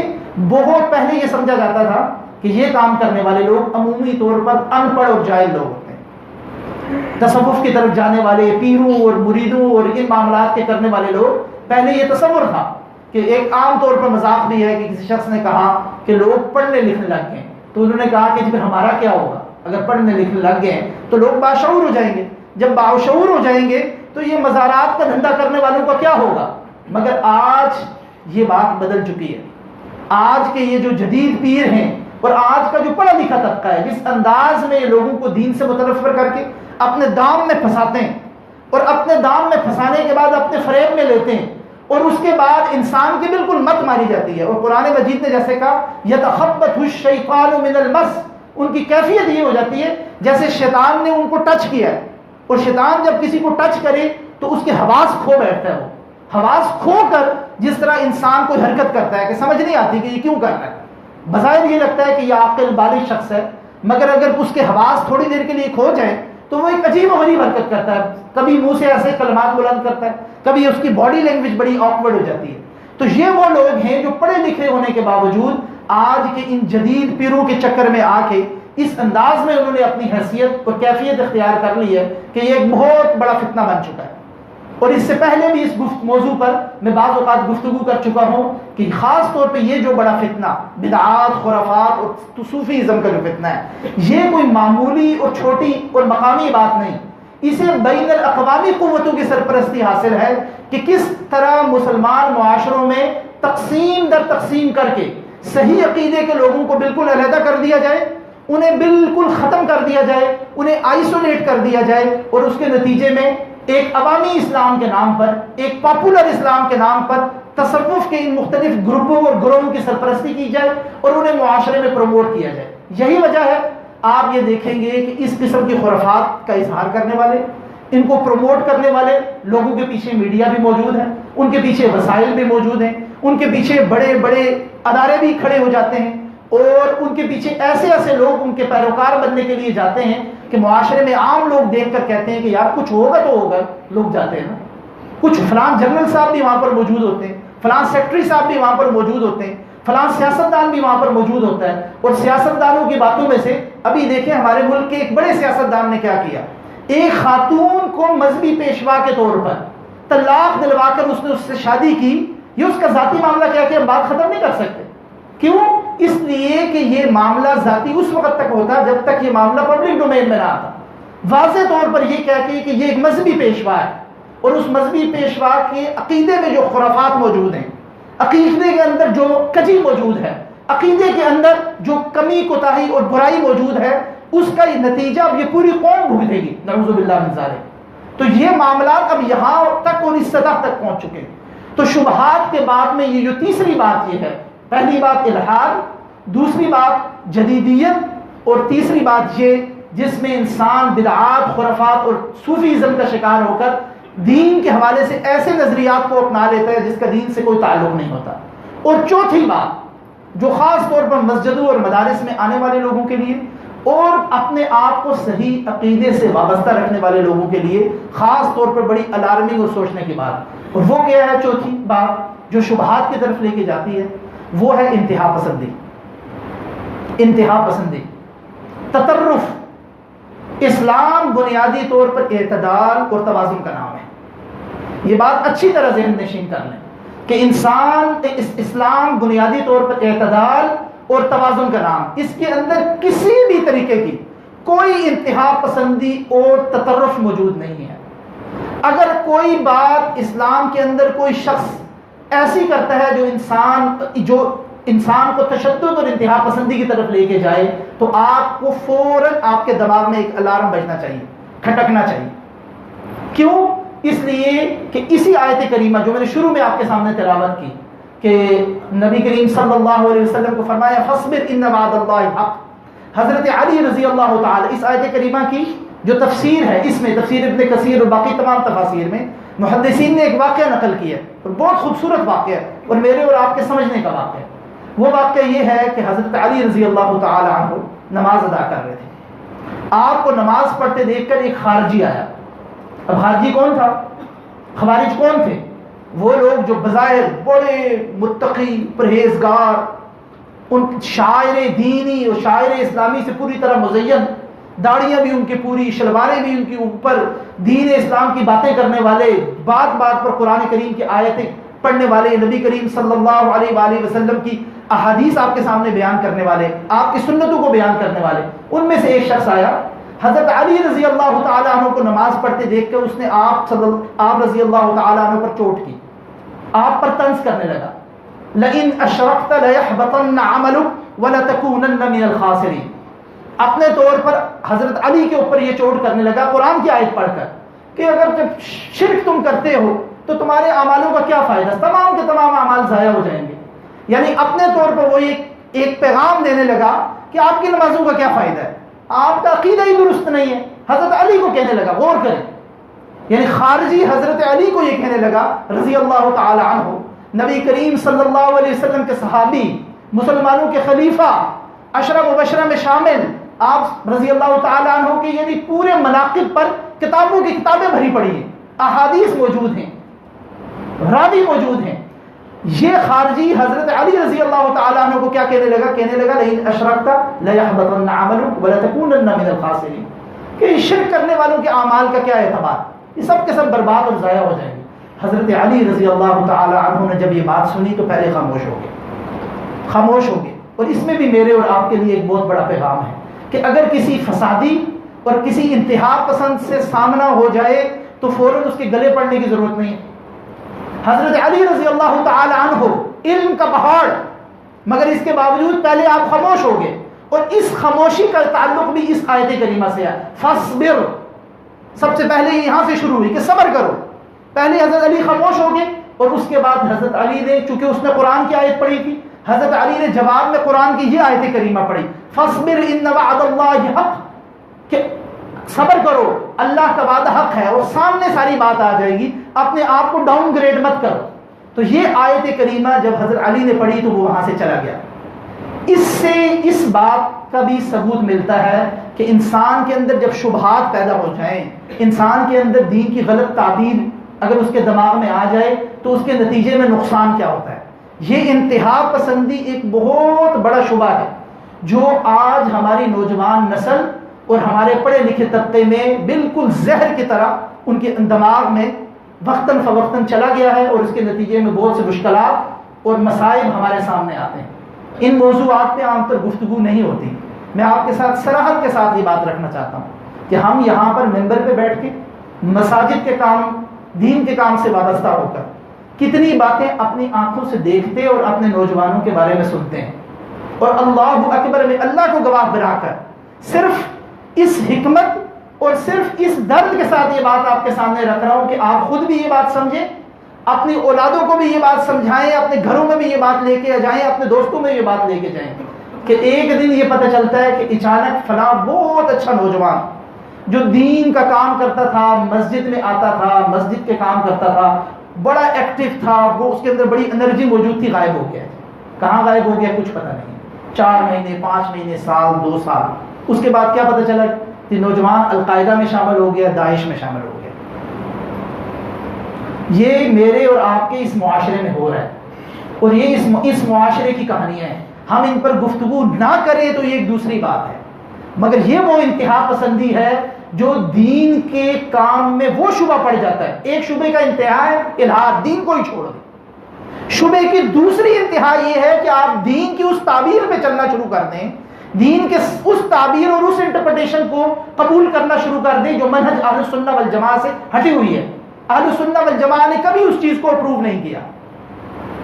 بہت پہلے یہ سمجھا جاتا تھا کہ یہ کام کرنے والے لوگ عمومی طور پر ان پڑھ اور جاہل لوگ ہوتے ہیں۔ تصوف کی طرف جانے والے پیروں اور مریدوں اور ان معاملات کے کرنے والے لوگ، پہلے یہ تصور تھا کہ ایک عام طور پر مذاق بھی ہے کہ کسی شخص نے کہا کہ لوگ پڑھنے لکھنے لگ گئے، تو انہوں نے کہا کہ پھر ہمارا کیا ہوگا؟ اگر پڑھنے لکھنے لگ گئے تو لوگ باشعور ہو جائیں گے، جب باشعور ہو جائیں گے تو یہ مزارات کا دھندا کرنے والوں کا کیا ہوگا؟ مگر آج یہ بات بدل چکی ہے۔ آج کے یہ جو جدید پیر ہیں اور آج کا جو پڑھا لکھا طبقہ ہے، جس انداز میں یہ لوگوں کو دین سے متنفر کر کے اپنے دام میں پھنساتے ہیں، اور اپنے دام میں پھنسانے کے بعد اپنے فریب میں لیتے ہیں، اور اس کے بعد انسان کی بالکل مت ماری جاتی ہے۔ اور قرآن مجید نے جیسے کہا یتخبطہ الشیطان من المس، ان کی کیفیت یہ ہو جاتی ہے جیسے شیطان نے ان کو ٹچ کیا ہے، اور شیطان جب کسی کو ٹچ کرے تو اس کے حواس کھو بیٹھتا ہے، وہ حواس کھو کر جس طرح انسان کوئی حرکت کرتا ہے کہ سمجھ نہیں آتی کہ یہ کیوں کر رہا ہے، بظاہر یہ لگتا ہے کہ یہ عاقل بالغ شخص ہے، مگر اگر اس کے حواس تھوڑی دیر کے لیے کھو جائیں تو وہ ایک عجیب و غریب حرکت کرتا ہے، کبھی منہ سے ایسے کلمات بلند کرتا ہے، کبھی اس کی باڈی لینگویج بڑی آکورڈ ہو جاتی ہے۔ تو یہ وہ لوگ ہیں جو پڑھے لکھے ہونے کے باوجود آج کے ان جدید پیروں کے چکر میں آ کے اس انداز میں انہوں نے اپنی حیثیت اور کیفیت اختیار کر لی ہے کہ یہ ایک بہت بڑا فتنہ بن چکا ہے۔ اور اس سے پہلے بھی اس موضوع پر میں بعض اوقات گفتگو کر چکا ہوں کہ خاص طور پہ یہ جو بڑا فتنہ بدعات، خرافات اور صوفیزم کا جو فتنہ ہے، یہ کوئی معمولی اور چھوٹی اور مقامی بات نہیں، اسے بین الاقوامی قوتوں کی سرپرستی حاصل ہے کہ کس طرح مسلمان معاشروں میں تقسیم در تقسیم کر کے صحیح عقیدے کے لوگوں کو بالکل علیحدہ کر دیا جائے، انہیں بالکل ختم کر دیا جائے، انہیں آئسولیٹ کر دیا جائے، اور اس کے نتیجے میں ایک عوامی اسلام کے نام پر، ایک پاپولر اسلام کے نام پر تصوف کے ان مختلف گروپوں اور گروہوں کی سرپرستی کی جائے اور انہیں معاشرے میں پروموٹ کیا جائے۔ یہی وجہ ہے آپ یہ دیکھیں گے کہ اس قسم کی خرافات کا اظہار کرنے والے، ان کو پروموٹ کرنے والے لوگوں کے پیچھے میڈیا بھی موجود ہے، ان کے پیچھے وسائل بھی موجود ہیں، ان کے پیچھے بڑے بڑے ادارے بھی کھڑے ہو جاتے ہیں، اور ان کے پیچھے ایسے ایسے لوگ ان کے پیروکار بننے کے لیے جاتے ہیں کہ معاشرے میں عام لوگ دیکھ کر کہتے ہیں کہ یار کچھ ہوگا تو ہوگا، لوگ جاتے ہیں نا، کچھ فلاں جنرل صاحب بھی وہاں پر موجود ہوتے ہیں، فلاں سیکٹری صاحب بھی وہاں پر موجود ہوتے ہیں، فلاں سیاستدان بھی وہاں پر موجود ہوتا ہے۔ اور سیاستدانوں کی باتوں میں سے ابھی دیکھیں ہمارے ملک کے ایک بڑے سیاستدان نے کیا کیا، ایک خاتون کو مذہبی پیشوا کے طور پر طلاق دلوا کر اس نے اس سے شادی کی، یہ اس کا ذاتی معاملہ کیا کہ ہم بات ختم نہیں کر سکتے، کیوں؟ اس لیے کہ یہ معاملہ ذاتی اس وقت تک ہوتا جب تک یہ معاملہ پبلک ڈومین میں نہ آتا، واضح طور پر یہ کہہ کے کہ یہ ایک مذہبی پیشوا ہے، اور اس مذہبی پیشوا کے عقیدے میں جو خرافات موجود ہیں، عقیدے کے اندر جو کجی موجود ہے، عقیدے کے اندر جو کمی کوتاہی اور برائی موجود ہے، اس کا یہ نتیجہ اب یہ پوری قوم بھگتے گی، نعوذ باللہ من ذالک۔ تو یہ معاملات اب یہاں تک اور اس سطح تک پہنچ چکے ہیں۔ تو شبہات کے بعد میں یہ جو تیسری بات یہ ہے، پہلی بات الحاد، دوسری بات جدیدیت، اور تیسری بات یہ جس میں انسان بدعات، خرافات اور صوفیزم کا شکار ہو کر دین کے حوالے سے ایسے نظریات کو اپنا لیتا ہے جس کا دین سے کوئی تعلق نہیں ہوتا۔ اور چوتھی بات جو خاص طور پر مسجدوں اور مدارس میں آنے والے لوگوں کے لیے اور اپنے آپ کو صحیح عقیدے سے وابستہ رکھنے والے لوگوں کے لیے خاص طور پر بڑی الارمنگ اور سوچنے کی بات، اور وہ کیا ہے چوتھی بات جو شبہات کی طرف لے کے جاتی ہے، وہ ہے انتہا پسندی۔ انتہا پسندی، تطرف۔ اسلام بنیادی طور پر اعتدال اور توازن کا نام ہے، یہ بات اچھی طرح ذہن نشین کر لیں کہ اسلام بنیادی طور پر اعتدال اور توازن کا نام، اس کے اندر کسی بھی طریقے کی کوئی انتہا پسندی اور تطرف موجود نہیں ہے۔ اگر کوئی بات اسلام کے اندر کوئی شخص ایسی کرتا ہے جو انسان کو تشدد اور انتہا پسندی کی طرف لے کے جائے، تو آپ کو فوراً آپ کے دماغ میں ایک الارم بجنا چاہیے کھٹکنا چاہیے. کیوں؟ اس لیے کہ اسی آیت کریمہ جو میں نے شروع میں آپ کے سامنے تلاوت کی کہ نبی کریم صلی اللہ علیہ وسلم کو فرمایا فاصبر ان وعد اللہ حق. حضرت علی رضی اللہ تعالی اس آیت کریمہ کی جو تفسیر ہے، اس میں تفسیر ابن کثیر اور باقی تمام تفاسیر میں محدثین نے ایک واقعہ نقل کیا اور بہت خوبصورت واقعہ ہے اور میرے اور آپ کے سمجھنے کا واقعہ ہے. وہ واقعہ یہ ہے کہ حضرت علی رضی اللہ تعالی عنہ نماز ادا کر رہے تھے. آپ کو نماز پڑھتے دیکھ کر ایک خارجی آیا. اب خارجی کون تھا؟ خوارج کون تھے؟ وہ لوگ جو بظاہر بڑے متقی پرہیزگار، ان شاعر دینی اور شاعر اسلامی سے پوری طرح مزین، داڑیاں بھی ان کی پوری، شلواریں بھی ان کے اوپر، دین اسلام کی باتیں کرنے والے، بات بات پر قرآن کریم کی آیتیں پڑھنے والے، نبی کریم صلی اللہ علیہ وآلہ وسلم کی احادیث آپ کے سامنے بیان کرنے والے، آپ کی سنتوں کو بیان کرنے والے. ان میں سے ایک شخص آیا، حضرت علی رضی اللہ تعالیٰ عنہ کو نماز پڑھتے دیکھ کر اس نے آپ رضی اللہ تعالیٰ عنہ پر چوٹ کی، آپ پر طنز کرنے لگا. لئن اشرکت لیحبطن عملک ولتکونن من الخاسرین. اپنے طور پر حضرت علی کے اوپر یہ چوٹ کرنے لگا قرآن کی آیت پڑھ کر کہ اگر جب شرک تم کرتے ہو تو تمہارے اعمالوں کا کیا فائدہ، تمام کے تمام اعمال ضائع ہو جائیں گے. یعنی اپنے طور پر وہ ایک پیغام دینے لگا کہ آپ کی نمازوں کا کیا فائدہ ہے، آپ کا عقیدہ ہی درست نہیں ہے. حضرت علی کو کہنے لگا، غور کریں، یعنی خارجی حضرت علی کو یہ کہنے لگا رضی اللہ تعالی عنہ، نبی کریم صلی اللہ علیہ وسلم کے صحابی، مسلمانوں کے خلیفہ، عشرہ مبشرہ میں شامل، آپ رضی اللہ تعالی عنہ کے یعنی پورے مناقب پر کتابوں کی کتابیں بھری پڑی ہیں، احادیث موجود ہیں، راوی موجود ہیں. یہ خارجی حضرت علی رضی اللہ تعالی عنہ کو کیا کہنے لگا لئن اشرکت لیحبطن عملک ولتکونن من الخاسرین، کہ شرک کرنے والوں کے اعمال کا کیا اعتبار، یہ سب کے سب برباد اور ضائع ہو جائیں گے. حضرت علی رضی اللہ تعالی عنہ نے جب یہ بات سنی تو پہلے خاموش ہو گئے. اور اس میں بھی میرے اور آپ کے لیے ایک بہت بڑا پیغام ہے کہ اگر کسی فسادی اور کسی انتہا پسند سے سامنا ہو جائے تو فوراً اس کے گلے پڑنے کی ضرورت نہیں ہے. حضرت علی رضی اللہ تعالی عنہ علم کا پہاڑ، مگر اس کے باوجود پہلے آپ خاموش ہو گئے. اور اس خاموشی کا تعلق بھی اس آیت کریمہ سے ہے. فاصبر، سب سے پہلے یہاں سے شروع ہوئی کہ صبر کرو. پہلے حضرت علی خاموش ہو گئے اور اس کے بعد حضرت علی نے، چونکہ اس نے قرآن کی آیت پڑھی تھی، حضرت علی نے جواب میں قرآن کی یہ آیت کریمہ پڑھی فاصبر ان وعد اللہ حق، کہ صبر کرو، اللہ کا وعدہ حق ہے. اور سامنے ساری بات آ جائے گی، اپنے آپ کو ڈاؤن گریڈ مت کرو. تو یہ آیت کریمہ جب حضرت علی نے پڑھی تو وہ وہاں سے چلا گیا. اس سے اس بات کا بھی ثبوت ملتا ہے کہ انسان کے اندر جب شبہات پیدا ہو جائیں، انسان کے اندر دین کی غلط تعبیر اگر اس کے دماغ میں آ جائے تو اس کے نتیجے میں نقصان کیا ہوتا ہے. یہ انتہا پسندی ایک بہت بڑا شبہ ہے جو آج ہماری نوجوان نسل اور ہمارے پڑھے لکھے طبقے میں بالکل زہر کی طرح ان کے دماغ میں وقتاً فوقتاً چلا گیا ہے، اور اس کے نتیجے میں بہت سے مشکلات اور مصائب ہمارے سامنے آتے ہیں. ان موضوعات پہ عام طور گفتگو نہیں ہوتی. میں آپ کے ساتھ صراحت کے ساتھ یہ بات رکھنا چاہتا ہوں کہ ہم یہاں پر ممبر پہ بیٹھ کے مساجد کے کام، دین کے کام سے وابستہ ہو کر کتنی باتیں اپنی آنکھوں سے دیکھتے اور اپنے نوجوانوں کے بارے میں سنتے ہیں، اور اللہ اکبر میں اللہ کو گواہ بنا کر صرف اس حکمت اور صرف اس درد کے ساتھ یہ بات آپ کے سامنے رکھ رہا ہوں کہ آپ خود بھی یہ بات سمجھیں، اپنی اولادوں کو بھی یہ بات سمجھائیں، اپنے گھروں میں بھی یہ بات لے کے جائیں، اپنے دوستوں میں یہ بات لے کے جائیں کہ ایک دن یہ پتہ چلتا ہے کہ اچانک فلاں بہت اچھا نوجوان جو دین کا کام کرتا تھا، مسجد میں آتا تھا، مسجد کے کام کرتا تھا، بڑا ایکٹیو تھا، وہ اس کے اندر بڑی انرجی موجود تھی، غائب ہو گیا. کہاں غائب ہو گیا کچھ پتہ نہیں. 4 مہینے 5 مہینے سال 2 سال، اس کے بعد کیا پتہ چلا کہ نوجوان القاعدہ میں شامل ہو گیا، داعش میں شامل ہو گیا. یہ میرے اور آپ کے اس معاشرے میں ہو رہا ہے، اور یہ اس معاشرے کی کہانیاں ہیں. ہم ان پر گفتگو نہ کریں تو یہ ایک دوسری بات ہے، مگر یہ وہ انتہا پسندی ہے جو دین کے کام میں وہ شبہ پڑ جاتا ہے. ایک شبے کا انتہا ہے الہاد، دین کو ہی چھوڑ دیں. شبے کی دوسری انتہا یہ ہے کہ آپ دین کی اس تعبیر پہ چلنا شروع کر دیں، دین کے اس تعبیر اور اس انٹرپریٹیشن کو قبول کرنا شروع کر دیں جو منہج اہل سنہ والجماعہ سے ہٹی ہوئی ہے. اہل سنہ والجماعہ نے کبھی اس چیز کو اپروو نہیں کیا.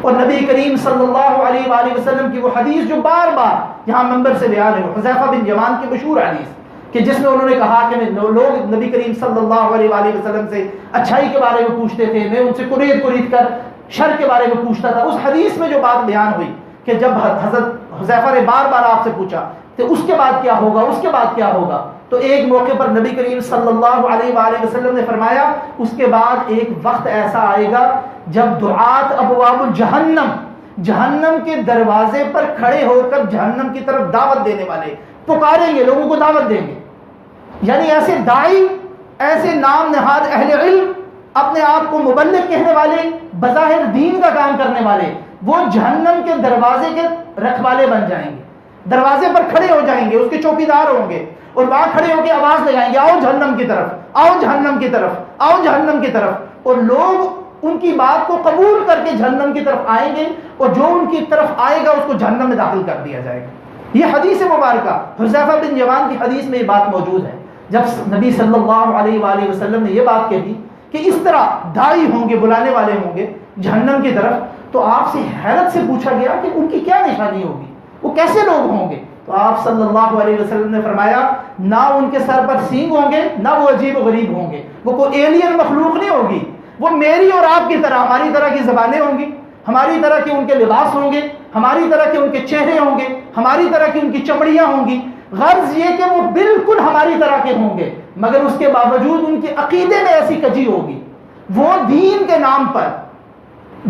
اور نبی کریم صلی اللہ علیہ وآلہ وسلم کی وہ حدیث جو بار بار یہاں منبر سے بیان ہے، حذیفہ بن یمان کی مشہور حدیث کہ جس میں انہوں نے کہا کہ لوگ نبی کریم صلی اللہ علیہ وآلہ وسلم سے اچھائی کے بارے میں پوچھتے تھے، میں ان سے قرید کر شر کے بارے میں پوچھتا تھا. اس حدیث میں جو بات بیان ہوئی کہ جب حضرت حذیفہ نے بار بار آپ سے پوچھا تو اس کے بعد کیا ہوگا، اس کے بعد کیا ہوگا، تو ایک موقع پر نبی کریم صلی اللہ علیہ وآلہ وسلم نے فرمایا اس کے بعد ایک وقت ایسا آئے گا جب دعات ابواب الجہنم، جہنم کے دروازے پر کھڑے ہو کر جہنم کی طرف دعوت دینے والے پکاریں گے، لوگوں کو دعوت دیں گے. یعنی ایسے داعی، ایسے نام نہاد اہل علم، اپنے آپ کو مبلغ کہنے والے، بظاہر دین کا کام کرنے والے، وہ جہنم کے دروازے کے رکھوالے بن جائیں گے، دروازے پر کھڑے ہو جائیں گے، اس کے چوکیدار ہوں گے اور وہاں کھڑے ہو کے آواز لگائیں گے آؤ جہنم کی طرف، آؤ جہنم کی طرف، آؤ جہنم کی طرف. اور لوگ ان کی بات کو قبول کر کے جہنم کی طرف آئیں گے اور جو ان کی طرف آئے گا اس کو جہنم میں داخل کر دیا جائے گا. یہ حدیث مبارکہ حذیفہ بن یمان کی حدیث میں یہ بات موجود ہے. جب نبی صلی اللہ علیہ وآلہ وسلم نے یہ بات کہی کہ اس طرح داعی ہوں گے، بلانے والے ہوں گے جہنم کی طرف، تو آپ سے حیرت سے پوچھا گیا کہ ان کی کیا نشانی ہوگی، وہ کیسے لوگ ہوں گے. تو آپ صلی اللہ علیہ وسلم نے فرمایا نہ ان کے سر پر سینگ ہوں گے، نہ وہ عجیب و غریب ہوں گے، وہ کوئی ایلین مخلوق نہیں ہوگی، وہ میری اور آپ کی طرح، ہماری طرح کی زبانیں ہوں گی، ہماری طرح کے ان کے لباس ہوں گے، ہماری طرح کے ان کے چہرے ہوں گے، ہماری طرح کی ان کی چمڑیاں ہوں گی. غرض یہ کہ وہ بالکل ہماری طرح کے ہوں گے، مگر اس کے باوجود ان کے عقیدے میں ایسی کجی ہوگی. وہ دین کے نام پر،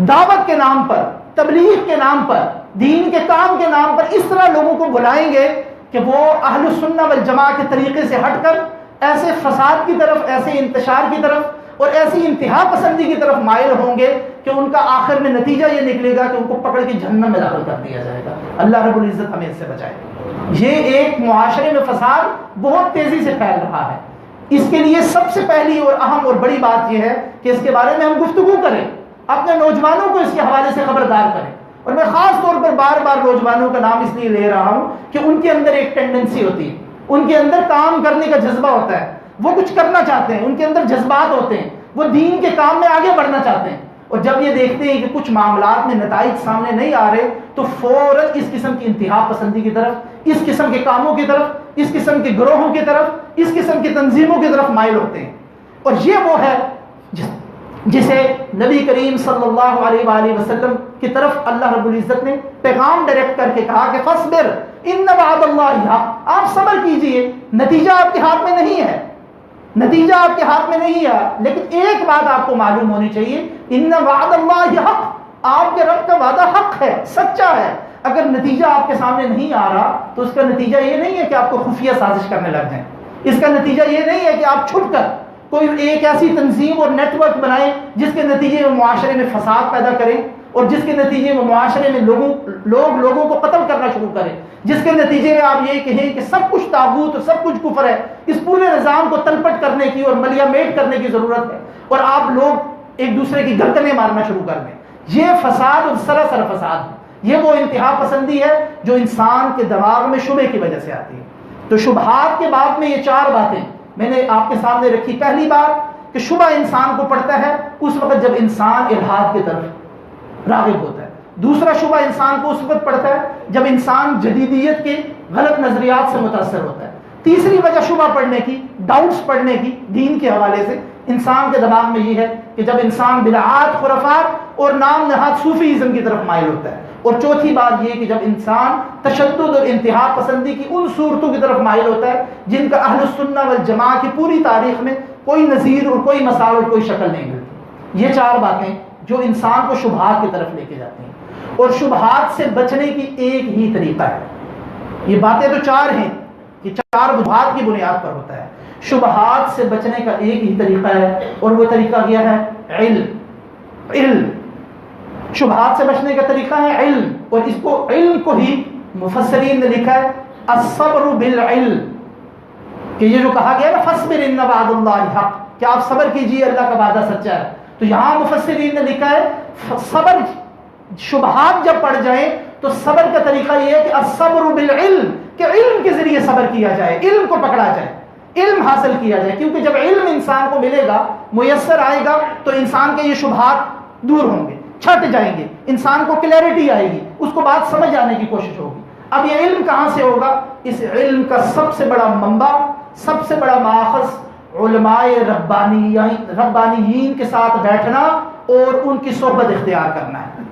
دعوت کے نام پر، تبلیغ کے نام پر، دین کے کام کے نام پر اس طرح لوگوں کو بلائیں گے کہ وہ اہل السنہ والجماعہ کے طریقے سے ہٹ کر ایسے فساد کی طرف، ایسے انتشار کی طرف اور ایسی انتہا پسندی کی طرف مائل ہوں گے کہ ان کا آخر میں نتیجہ یہ نکلے گا کہ ان کو پکڑ کے جہنم میں داخل کر دیا جائے گا. اللہ رب العزت ہمیں اس سے بچائے. یہ ایک معاشرے میں فساد بہت تیزی سے پھیل رہا ہے. اس کے لیے سب سے پہلی اور اہم اور بڑی بات یہ ہے کہ اس کے بارے میں ہم گفتگو کریں، اپنے نوجوانوں کو اس کے حوالے سے خبردار کریں. اور میں خاص طور پر بار بار نوجوانوں کا نام اس لیے لے رہا ہوں کہ ان کے اندر ایک ٹینڈنسی ہوتی ہے، ان کے اندر کام کرنے کا جذبہ ہوتا ہے، وہ کچھ کرنا چاہتے ہیں، ان کے اندر جذبات ہوتے ہیں، وہ دین کے کام میں آگے بڑھنا چاہتے ہیں. اور جب یہ دیکھتے ہیں کہ کچھ معاملات میں نتائج سامنے نہیں آ رہے تو فوراً اس قسم کی انتہا پسندی کی طرف، اس قسم کے کاموں کی طرف، اس قسم کے گروہوں کی طرف، اس قسم کی تنظیموں کی طرف مائل ہوتے ہیں. اور یہ وہ ہے جسے نبی کریم صلی اللہ علیہ وآلہ وسلم کی طرف اللہ رب العزت نے پیغام ڈائریکٹ کر کے کہا کہ فاصبر ان وعد اللہ حق، آپ صبر کیجئے، نتیجہ آپ کے ہاتھ میں نہیں ہے، نتیجہ آپ کے ہاتھ میں نہیں ہے. لیکن ایک بات آپ کو معلوم ہونی چاہیے، ان وعد اللہ حق، آپ کے رب کا وعدہ حق ہے، سچا ہے. اگر نتیجہ آپ کے سامنے نہیں آ رہا تو اس کا نتیجہ یہ نہیں ہے کہ آپ کو خفیہ سازش کرنے لگ جائیں، اس کا نتیجہ یہ نہیں ہے کہ آپ چھپ کر کوئی ایک ایسی تنظیم اور نیٹ ورک بنائیں جس کے نتیجے میں معاشرے میں فساد پیدا کریں اور جس کے نتیجے میں معاشرے میں لوگوں کو قتل کرنا شروع کریں، جس کے نتیجے میں آپ یہ کہیں کہ سب کچھ طاغوت اور سب کچھ کفر ہے. اس پورے نظام کو تلپٹ کرنے کی اور ملیا میٹ کرنے کی ضرورت ہے اور آپ لوگ ایک دوسرے کی گردنیں مارنا شروع کر دیں. یہ فساد اور سراسر فساد ہے. یہ وہ انتہا پسندی ہے جو انسان کے دماغ میں شبہ کی وجہ سے آتی ہے. تو شبہات کے بعد میں یہ چار باتیں میں نے آپ کے سامنے رکھی. پہلی بات کہ شبہ انسان کو پڑتا ہے اس وقت جب انسان الحاد کی طرف راغب ہوتا ہے. دوسرا شبہ انسان کو اس وقت پڑتا ہے جب انسان جدیدیت کے غلط نظریات سے متاثر ہوتا ہے. تیسری وجہ شبہ پڑنے کی، ڈاؤٹس پڑنے کی دین کے حوالے سے انسان کے دماغ میں یہ ہے کہ جب انسان بدعات، خرافات اور نام نہاد صوفیزم کی طرف مائل ہوتا ہے. اور چوتھی بات یہ کہ جب انسان تشدد اور انتہا پسندی کی ان صورتوں کی طرف مائل ہوتا ہے جن کا اہل السنہ والجماعہ کی پوری تاریخ میں کوئی نظیر اور کوئی مثال اور کوئی شکل نہیں ملتی. یہ چار باتیں جو انسان کو شبہات کی طرف لے کے جاتی ہیں. اور شبہات سے بچنے کی ایک ہی طریقہ ہے. یہ باتیں تو چار ہیں کہ چار وجوہات کی بنیاد پر ہوتا ہے. شبہات سے بچنے کا ایک ہی طریقہ ہے اور وہ طریقہ کیا ہے؟ علم. شبہات سے بچنے کا طریقہ ہے علم. اور اس کو علم کو ہی مفسرین نے لکھا ہے الصبر بالعلم، کہ یہ جو کہا گیا نا فاصبر ان وعد اللہ حق، کہ آپ صبر کیجئے، اللہ کا وعدہ سچا ہے. تو یہاں مفسرین نے لکھا ہے صبر، شبہات جب پڑ جائیں تو صبر کا طریقہ یہ ہے کہ الصبر بالعلم، کہ علم کے ذریعے صبر کیا جائے، علم کو پکڑا جائے، علم حاصل کیا جائے. کیونکہ جب علم انسان کو ملے گا، میسر آئے گا، تو انسان کے یہ شبہات دور ہوں گے، چھٹ جائیں گے، انسان کو کلیئرٹی آئے گی، اس کو بات سمجھ آنے کی کوشش ہوگی. اب یہ علم کہاں سے ہوگا؟ اس علم کا سب سے بڑا منبع سب سے بڑا ماخذ علماء ربانیین کے ساتھ بیٹھنا اور ان کی صحبت اختیار کرنا ہے۔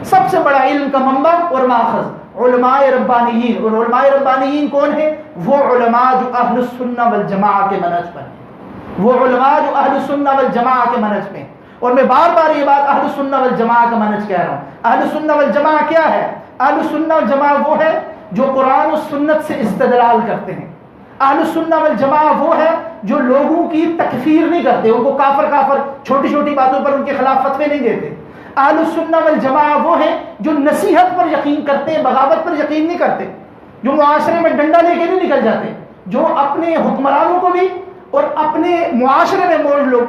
سب سے بڑا علم کا منبع اور ماخذ علماء ربانیین۔ اور علماء ربانیین کون ہیں؟ وہ علماء جو اہل السنہ والجماعہ کے منہج پر ہیں، وہ علماء جو اہل السنہ والجماعہ کے منہج پہ ہیں۔ اور میں بار بار یہ بات اہل السنہ والجماعہ کا منہج کہہ رہا ہوں۔ اہل السنہ والجماعہ کیا ہے؟ اہل السنہ والجماعہ وہ ہے جو قرآن و سنت سے استدلال کرتے ہیں۔ اہل السنہ والجماعہ وہ ہے جو لوگوں کی تکفیر نہیں کرتے، ان کو کافر کافر چھوٹی چھوٹی باتوں پر ان کے خلاف فتوے نہیں دیتے۔ اہل السنہ والجماعہ وہ ہیں جو نصیحت پر یقین کرتے ہیں، بغاوت پر یقین نہیں کرتے، جو معاشرے میں ڈنڈا لے کے نہیں نکل جاتے، جو اپنے حکمرانوں کو بھی اور اپنے معاشرے میں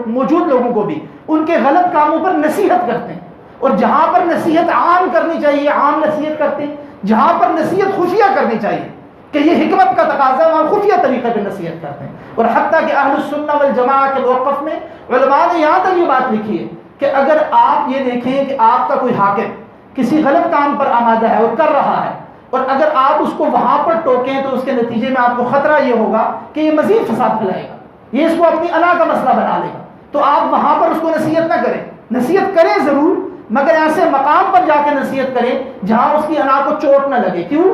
موجود لوگوں کو بھی ان کے غلط کاموں پر نصیحت کرتے ہیں، اور جہاں پر نصیحت عام کرنی چاہیے عام نصیحت کرتے ہیں، جہاں پر نصیحت خفیہ کرنی چاہیے کہ یہ حکمت کا تقاضا ہے وہاں خفیہ طریقے پہ نصیحت کرتے ہیں۔ اور حتیٰ کہ اہل السنہ والجماعہ کے موقف میں علماء نے یہاں تک یہ بات لکھی ہے کہ اگر آپ یہ دیکھیں کہ آپ کا کوئی حاکم کسی غلط کام پر آمادہ ہے اور کر رہا ہے، اور اگر آپ اس کو وہاں پر ٹوکیں تو اس کے نتیجے میں آپ کو خطرہ یہ ہوگا کہ یہ مزید فساد پھیلائے گا، یہ اس کو اپنی انا کا مسئلہ بنا لے گا، تو آپ وہاں پر اس کو نصیحت نہ کریں۔ نصیحت کریں ضرور، مگر ایسے مقام پر جا کے نصیحت کریں جہاں اس کی انا کو چوٹ نہ لگے۔ کیوں؟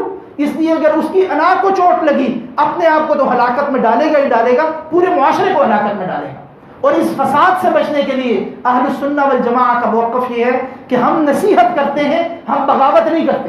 اس لیے اگر اس کی انا کو چوٹ لگی اپنے آپ کو تو ہلاکت میں ڈالے گا ہی ڈالے گا، پورے معاشرے کو ہلاکت میں ڈالے گا۔ اور اس فساد سے بچنے کے لیے اہل السنہ والجماعہ کا موقف یہ ہے کہ ہم نصیحت کرتے ہیں، ہم بغاوت نہیں کرتے۔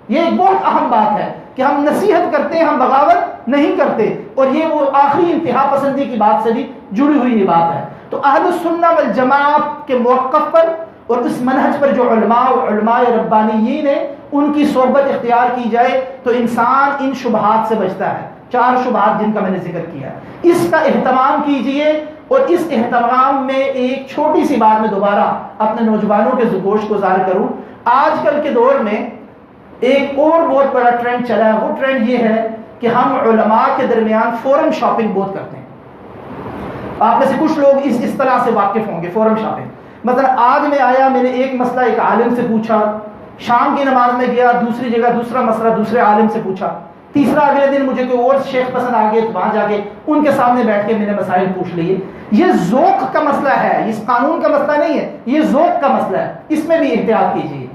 یہ ایک بہت اہم بات ہے کہ ہم نصیحت کرتے ہیں، ہم بغاوت نہیں کرتے، اور یہ وہ آخری انتہا پسندی کی بات سے بھی جڑی ہوئی یہ بات ہے۔ تو اہل السنہ والجماعہ کے موقف پر اور اس منہج پر جو علماء ربانیین ہیں ان کی صحبت اختیار کی جائے تو انسان ان شبہات سے بچتا ہے۔ 4 شبہات جن کا میں نے ذکر کیا، اس کا اہتمام کیجئے۔ اور اس اہتمام میں ایک چھوٹی سی بات میں دوبارہ اپنے نوجوانوں کے گوش کو ظاہر کروں۔ آج کل کے دور میں ایک اور بہت بڑا ٹرینڈ چلا ہے، وہ ٹرینڈ یہ ہے کہ ہم علماء کے درمیان فورم شاپنگ بہت کرتے ہیں۔ آپ میں سے کچھ لوگ اس اصطلاح سے واقف ہوں گے، فورم شاپنگ۔ مثلا آج میں آیا، میں نے ایک مسئلہ ایک عالم سے پوچھا، شام کی نماز میں گیا دوسری جگہ دوسرا مسئلہ دوسرے عالم سے پوچھا، تیسرا اگلے دن مجھے کوئی اور شیخ پسند آ گئے تو وہاں جا کے ان کے سامنے بیٹھ کے میں نے مسائل پوچھ لیے۔ یہ ذوق کا مسئلہ ہے، اس قانون کا مسئلہ نہیں ہے، یہ ذوق کا مسئلہ ہے، اس میں بھی احتیاط کیجیے۔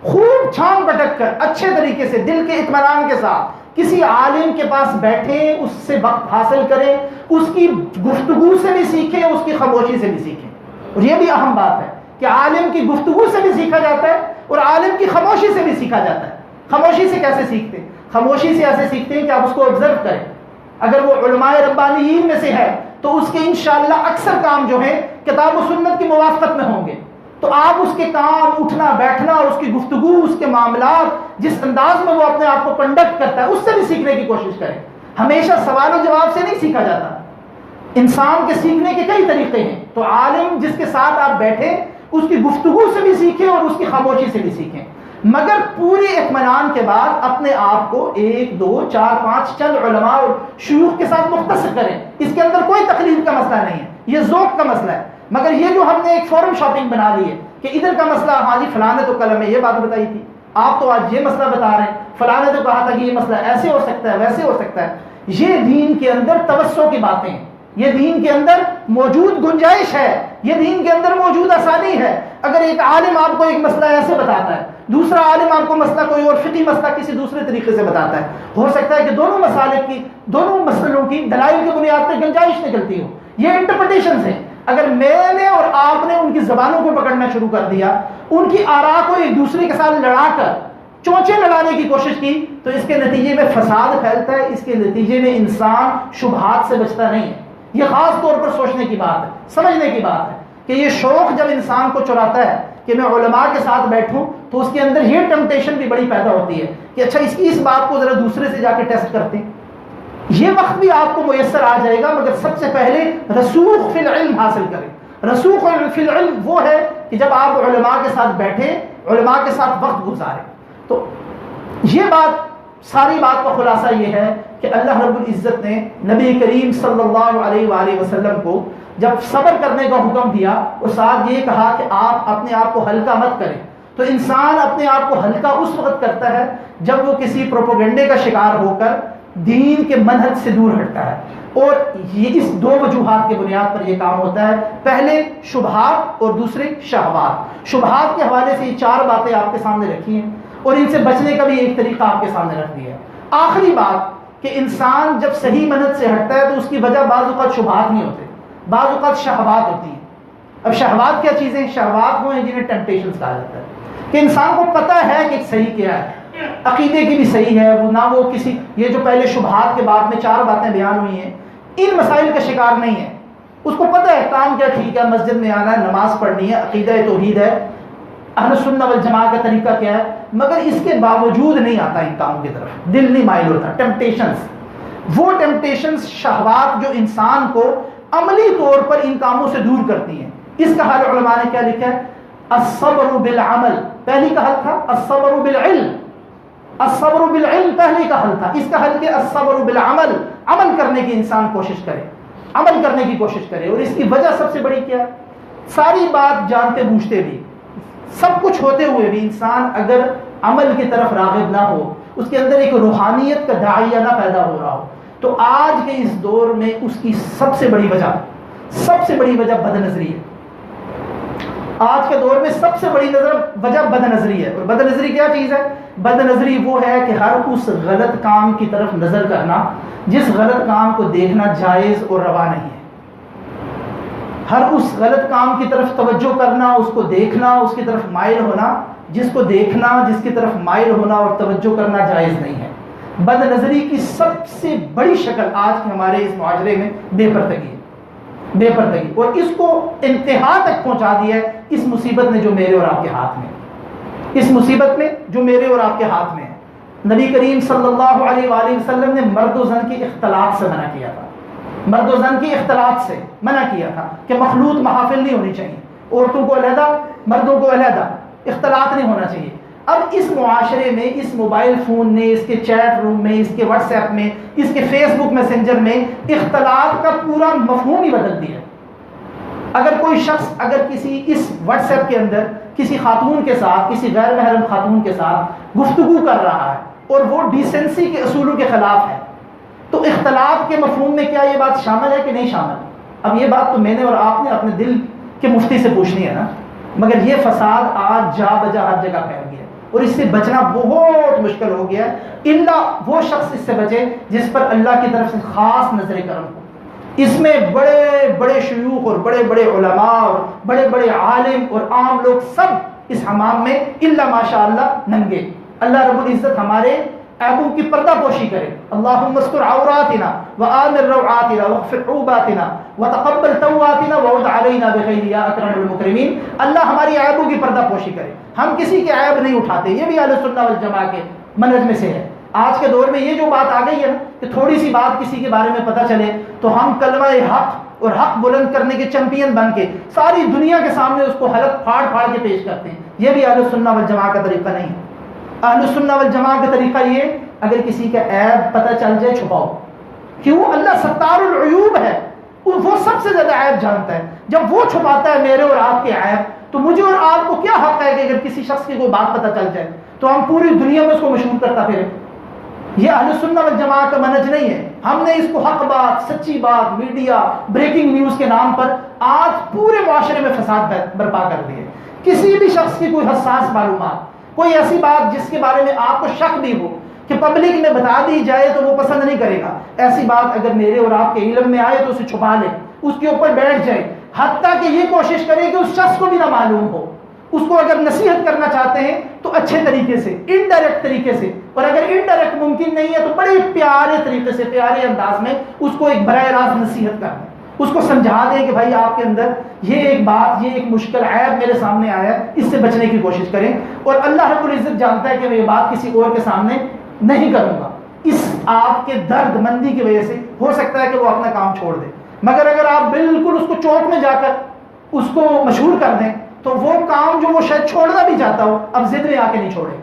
خوب چھان بٹک کر اچھے طریقے سے دل کے اطمینان کے ساتھ کسی عالم کے پاس بیٹھیں، اس سے وقت حاصل کریں، اس کی گفتگو سے بھی سیکھیں، اس کی خاموشی سے بھی سیکھیں۔ اور یہ بھی اہم بات ہے کہ عالم کی گفتگو سے بھی سیکھا جاتا ہے اور عالم کی خاموشی سے بھی سیکھا جاتا ہے۔ خاموشی سے کیسے سیکھتے ہیں؟ خاموشی سے ایسے سیکھتے ہیں کہ آپ اس کو آبزرو کریں۔ اگر وہ علماء ربانیین میں سے ہے تو اس کے انشاءاللہ اکثر کام جو ہیں کتاب و سنت کی موافقت میں ہوں گے، تو آپ اس کے کام، اٹھنا بیٹھنا اور اس کی گفتگو، اس کے معاملات، جس انداز میں وہ اپنے آپ کو کنڈکٹ کرتا ہے اس سے بھی سیکھنے کی کوشش کریں۔ ہمیشہ سوال و جواب سے نہیں سیکھا جاتا، انسان کے سیکھنے کے کئی طریقے ہیں۔ تو عالم جس کے ساتھ آپ بیٹھیں اس کی گفتگو سے بھی سیکھیں اور اس کی خاموشی سے بھی سیکھیں، مگر پورے اطمینان کے بعد اپنے آپ کو 1 2 4 5 چند علماء اور شیوخ کے ساتھ مختصر کریں۔ اس کے اندر کوئی تقلید کا مسئلہ نہیں ہے، یہ ذوق کا مسئلہ ہے۔ مگر یہ جو ہم نے ایک فورم شاپنگ بنا لی ہے کہ ادھر کا مسئلہ، ہاں جی فلاں نے تو کل ہمیں یہ بات بتائی تھی، آپ تو آج یہ مسئلہ بتا رہے ہیں، فلاں نے تو کہا تھا کہ یہ مسئلہ ایسے ہو سکتا ہے ویسے ہو سکتا ہے، یہ دین کے اندر توسع کی باتیں ہیں، یہ دین کے اندر موجود گنجائش ہے، یہ دین کے اندر موجود آسانی ہے۔ اگر ایک عالم آپ کو ایک مسئلہ ایسے بتاتا ہے، دوسرا عالم آپ کو مسئلہ کوئی اور فقہی مسئلہ کسی دوسرے طریقے سے بتاتا ہے، ہو سکتا ہے کہ دونوں مسئلوں کی دلائل کی بنیاد پر گنجائش نکلتی ہو، یہ انٹرپریٹیشنز ہیں۔ اگر میں نے اور آپ نے ان کی زبانوں کو پکڑنا شروع کر دیا، ان کی آراء کو ایک دوسرے کے ساتھ لڑا کر چونچے لڑانے کی کوشش کی، تو اس کے نتیجے میں فساد پھیلتا ہے، اس کے نتیجے میں انسان شبہات سے بچتا نہیں ہے۔ یہ خاص طور پر سوچنے کی بات ہے، سمجھنے کی بات ہے کہ یہ شوق جب انسان کو چراتا ہے کہ میں علماء کے ساتھ بیٹھوں، تو اس کے اندر یہ ٹمپٹیشن بھی بڑی پیدا ہوتی ہے کہ اچھا اس بات کو ذرا دوسرے سے جا کے ٹیسٹ کرتے ہیں۔ یہ وقت بھی آپ کو میسر آ جائے گا، مگر سب سے پہلے رسوخ فی العلم حاصل کریں۔ رسوخ فی العلم وہ ہے کہ جب آپ علماء کے ساتھ بیٹھیں، علماء کے ساتھ وقت گزاریں۔ تو یہ ساری بات کا خلاصہ یہ ہے کہ اللہ رب العزت نے نبی کریم صلی اللہ علیہ وآلہ وسلم کو جب صبر کرنے کا حکم دیا اور ساتھ یہ کہا کہ آپ اپنے آپ کو ہلکا مت کریں، تو انسان اپنے آپ کو ہلکا اس وقت کرتا ہے جب وہ کسی پروپیگنڈے کا شکار ہو کر دین کے منہج سے دور ہٹتا ہے۔ اور یہ اس دو وجوہات کی بنیاد پر یہ کام ہوتا ہے. پہلے شبہات اور دوسرے شہوات. شبہات کے حوالے سے یہ 4 باتیں آپ کے سامنے رکھی ہیں اور ان سے بچنے کا بھی ایک طریقہ آپ کے سامنے رکھ دیا ہے. آخری بات کہ انسان جب صحیح منہج سے ہٹتا ہے تو اس کی وجہ بعض اوقات شبہات نہیں ہوتے, بعض اوقات شہوات ہوتی ہیں. اب شہوات کیا چیزیں؟ شہوات وہ ہیں جنہیں ٹیمپٹیشنز کہا جاتا ہے, کہ انسان کو پتہ ہے کہ صحیح کیا ہے, عقیدے کی بھی صحیح ہے وہ, نہ وہ کسی یہ جو پہلے شبہات کے بعد میں 4 باتیں بیان ہوئی ہیں ان مسائل کا شکار نہیں ہے. اس کو پتہ ہے کام کیا ٹھیک ہے, مسجد میں آنا ہے, نماز پڑھنی ہے, عقیدہ توحید ہے, اہل سنہ والجماعہ کا طریقہ کیا ہے, مگر اس کے باوجود نہیں آتا ان کاموں کی طرف, دل نہیں مائل ہوتا. ٹیمپٹیشنز, وہ ٹیمپٹیشنز شہوات جو انسان کو عملی طور پر ان کاموں سے دور کرتی ہیں. اس کا حل علماء نے کیا لکھا ہے؟ الصبر بالعمل. پہلی کا حل تھا الصبر بالعلم, الصبر بالعلم پہلے کا حل تھا. اس کا حل کیا؟ الصبر بالعمل, عمل کرنے کی انسان کوشش کرے, عمل کرنے کی کوشش کرے. اور اس کی وجہ سب سے بڑی کیا؟ ساری بات جانتے بوجھتے بھی, سب کچھ ہوتے ہوئے بھی انسان اگر عمل کی طرف راغب نہ ہو, اس کے اندر ایک روحانیت کا داعیہ نہ پیدا ہو رہا ہو, تو آج کے اس دور میں اس کی سب سے بڑی وجہ بد نظری ہے. آج کے دور میں سب سے بڑی وجہ بد نظری ہے. اور بد نظری کیا چیز ہے؟ بد نظری وہ ہے کہ ہر اس غلط کام کی طرف نظر کرنا جس غلط کام کو دیکھنا جائز اور روا نہیں ہے. ہر اس غلط کام کی طرف توجہ کرنا, اس کو دیکھنا, اس کی طرف مائل ہونا جس کو دیکھنا, جس کی طرف مائل ہونا اور توجہ کرنا جائز نہیں ہے. بد نظری کی سب سے بڑی شکل آج کے ہمارے اس معاشرے میں بے پردگی ہے, بے پردگی. اور اس کو انتہا تک پہنچا دیا ہے اس مصیبت نے جو میرے اور آپ کے ہاتھ میں, اس مصیبت میں جو میرے اور آپ کے ہاتھ میں ہے. نبی کریم صلی اللہ علیہ وآلہ وسلم نے مرد و زن کے اختلاط سے منع کیا تھا, مرد و زن کی اختلاط سے منع کیا تھا کہ مخلوط محافل نہیں ہونی چاہیے, عورتوں کو علیحدہ, مردوں کو علیحدہ, اختلاط نہیں ہونا چاہیے. اب اس معاشرے میں اس موبائل فون نے, اس کے چیٹ روم میں, اس کے واٹس ایپ میں, اس کے فیس بک میسنجر میں اختلاط کا پورا مفہوم ہی بدل دیا. اگر کوئی شخص اگر کسی اس واٹس ایپ کے اندر کسی خاتون کے ساتھ, کسی غیر محرم خاتون کے ساتھ گفتگو کر رہا ہے اور وہ ڈیسنسی کے اصولوں کے خلاف ہے, تو اختلاط کے مفہوم میں کیا یہ بات شامل ہے کہ نہیں شامل؟ اب یہ بات تو میں نے اور آپ نے اپنے دل کے مفتی سے پوچھنی ہے نا. مگر یہ فساد آج جا بجا ہر جگہ پھیل گیا اور اس سے بچنا بہت مشکل ہو گیا ہے, الا وہ شخص اس سے بچے جس پر اللہ کی طرف سے خاص نظر کرم ہو. اس میں بڑے بڑے شیوخ اور بڑے بڑے علماء اور بڑے بڑے عالم اور عام لوگ سب اس حمام میں الا ماشاءاللہ ننگے. اللہ رب العزت ہمارے عیبوں کی پردہ پوشی کرے. اللہم استر عوراتنا وآمن روعاتنا واغفر عوباتنا وتقبل تواتنا وعد علینا بخیر یا اکرم المکرمین. اللہ ہماری عیبوں کی پردہ پوشی کرے, ہم کسی کے عیب نہیں اٹھاتے. یہ بھی اہل سنہ والجماعہ کے منہج میں سے ہے. آج کے دور میں یہ جو بات آ گئی ہے کہ تھوڑی سی بات کسی کے بارے میں پتہ چلے تو ہم کلمہ حق اور حق بلند کرنے کے چیمپئن بن کے ساری دنیا کے سامنے اس کو حلق پھاڑ پھاڑ کے پیش کرتے ہیں. یہ بھی اہل سنہ والجماعہ کا طریقہ نہیں ہے. اہل سنہ والجماعہ کا طریقہ یہ, اگر کسی کا عیب پتہ چل جائے چھپاؤ. کیوں؟ اللہ ستار العیوب ہے, وہ سب سے زیادہ عیب جانتا ہے. جب وہ چھپاتا ہے میرے اور آپ کے عیب, تو مجھے اور آپ کو کیا حق ہے کہ اگر کسی شخص کی کوئی بات پتہ چل جائے تو ہم پوری دنیا میں اس کو مشہور کرتا پھریں؟ یہ اہل سنہ والجماعہ کا منہج نہیں ہے. ہم نے اس کو حق بات, سچی بات, میڈیا, بریکنگ نیوز کے نام پر آج پورے معاشرے میں فساد برپا کر دیے. کسی بھی شخص کی کوئی حساس معلومات, کوئی ایسی بات جس کے بارے میں آپ کو شک بھی ہو کہ پبلک میں بتا دی جائے تو وہ پسند نہیں کرے گا, ایسی بات اگر میرے اور آپ کے علم میں آئے تو اسے چھپا لے, اس کے اوپر بیٹھ جائے, حتیٰ کہ یہ کوشش کرے کہ اس شخص کو بھی نہ معلوم ہو. اس کو اگر نصیحت کرنا چاہتے ہیں تو اچھے طریقے سے, انڈائریکٹ طریقے سے, اور اگر انڈائریکٹ ممکن نہیں ہے تو بڑے پیارے طریقے سے, پیارے انداز میں اس کو ایک براہ راست نصیحت کریں, اس کو سمجھا دیں کہ بھائی آپ کے اندر یہ ایک بات, یہ ایک مشکل عیب میرے سامنے آیا ہے, اس سے بچنے کی کوشش کریں. اور اللہ رب العزت جانتا ہے کہ میں یہ بات کسی اور کے سامنے نہیں کروں گا. اس آپ کے درد مندی کی وجہ سے ہو سکتا ہے کہ وہ اپنا کام چھوڑ دے, مگر اگر آپ بالکل اس کو چوک میں جا کر اس کو مشہور کر دیں تو وہ کام جو وہ شاید چھوڑنا بھی چاہتا ہو اب ضد میں آ کے نہیں چھوڑے.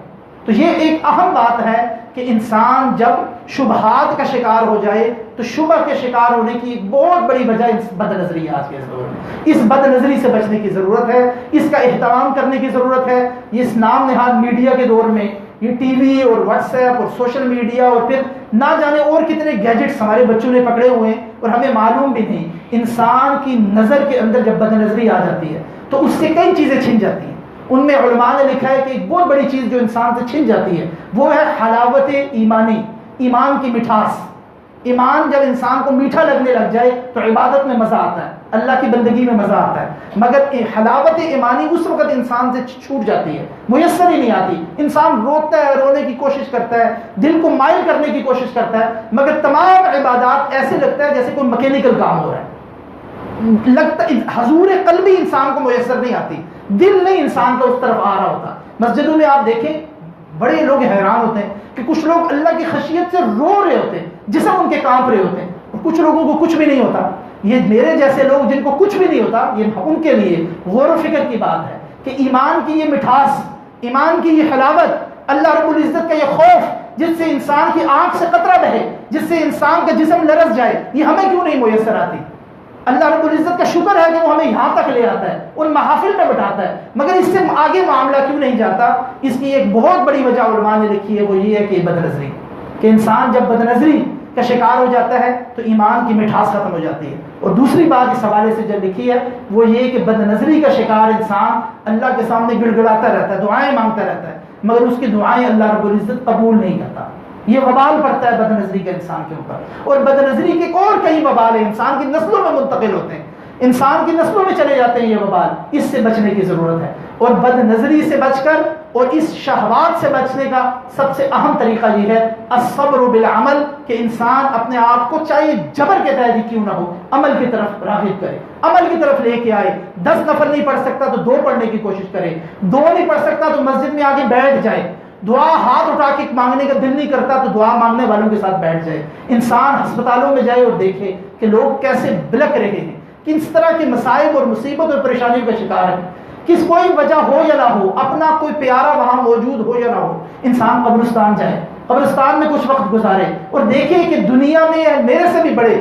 تو یہ ایک اہم بات ہے کہ انسان جب شبہات کا شکار ہو جائے تو شبہ کے شکار ہونے کی ایک بہت بڑی وجہ بد نظری ہے. آج کے دور میں اس بد نظری سے بچنے کی ضرورت ہے, اس کا اہتمام کرنے کی ضرورت ہے. اس نام نہاد میڈیا کے دور میں یہ ٹی وی اور واٹس ایپ اور سوشل میڈیا اور پھر نہ جانے اور کتنے گیجٹس ہمارے بچوں نے پکڑے ہوئے ہیں اور ہمیں معلوم بھی نہیں. انسان کی نظر کے اندر جب بد نظری آ جاتی ہے تو اس سے کئی چیزیں چھن جاتی ہیں. ان میں علماء نے لکھا ہے کہ ایک بہت بڑی چیز جو انسان سے چھن جاتی ہے وہ ہے حلاوت ایمانی، ایمان کی مٹھاس. ایمان جب انسان کو میٹھا لگنے لگ جائے تو عبادت میں مزہ آتا ہے، اللہ کی بندگی میں مزہ آتا ہے. مگر حلاوت ایمانی اس وقت انسان سے چھوٹ جاتی ہے، میسر ہی نہیں آتی. انسان روتا ہے، رونے کی کوشش کرتا ہے، دل کو مائل کرنے کی کوشش کرتا ہے، مگر تمام عبادات ایسے لگتا ہے جیسے کوئی میکینیکل کام ہو رہا ہے. لگتا حضور قلبی انسان کو میسر نہیں آتی، دل نہیں انسان کا اس طرف آ رہا ہوتا. مسجدوں میں آپ دیکھیں بڑے لوگ حیران ہوتے ہیں کہ کچھ لوگ اللہ کی خشیت سے رو رہے ہوتے ہیں، جسم ان کے کانپ رہے ہوتے ہیں، اور کچھ لوگوں کو کچھ بھی نہیں ہوتا. یہ میرے جیسے لوگ جن کو کچھ بھی نہیں ہوتا، یہ ان کے لیے غور و فکر کی بات ہے کہ ایمان کی یہ مٹھاس، ایمان کی یہ حلاوت، اللہ رب العزت کا یہ خوف جس سے انسان کی آنکھ سے قطرہ بہے، جس سے انسان کا جسم لرز جائے، یہ ہمیں کیوں نہیں میسر آتی؟ اللہ رب العزت کا شکر ہے کہ وہ ہمیں یہاں تک لے آتا ہے، ان محافل میں بٹھاتا ہے، مگر اس سے آگے معاملہ کیوں نہیں جاتا؟ اس کی ایک بہت بڑی وجہ علماء نے لکھی ہے، وہ یہ ہے کہ بد نظری، کہ انسان جب بد نظری کا شکار ہو جاتا ہے تو ایمان کی مٹھاس ختم ہو جاتی ہے. اور دوسری بات اس حوالے سے جو لکھی ہے وہ یہ کہ بد نظری کا شکار انسان اللہ کے سامنے گڑ گڑاتا رہتا ہے، دعائیں مانگتا رہتا ہے، مگر اس کی دعائیں اللہ رب العزت قبول نہیں کرتا. یہ وبال پڑتا ہے بد نظری کا انسان کے اوپر. اور بد نظری کے اور کئی وبال ہیں، انسان کی نسلوں میں منتقل ہوتے ہیں، انسان کی نسلوں میں چلے جاتے ہیں یہ وبال. اس سے بچنے کی ضرورت ہے، اور بد نظری سے بچ کر اور اس شہوات سے بچنے کا سب سے اہم طریقہ یہ ہے الصبر بالعمل، کہ انسان اپنے آپ کو چاہے جبر کے تحت ہی کیوں نہ ہو عمل کی طرف راغب کرے، عمل کی طرف لے کے آئے. 10 نفل نہیں پڑھ سکتا تو 2 پڑھنے کی کوشش کرے، 2 نہیں پڑھ سکتا تو مسجد میں آگے بیٹھ جائے. دعا ہاتھ اٹھا کے مانگنے کا دل نہیں کرتا تو دعا مانگنے والوں کے ساتھ بیٹھ جائے. انسان ہسپتالوں میں جائے اور دیکھے کہ لوگ کیسے بلک رہے ہیں، کس طرح کے مصائب اور مصیبت اور پریشانیوں کا شکار ہے. کس کوئی وجہ ہو یا نہ ہو، اپنا کوئی پیارا وہاں موجود ہو یا نہ ہو، انسان قبرستان جائے، قبرستان میں کچھ وقت گزارے اور دیکھے کہ دنیا میں میرے سے بھی بڑے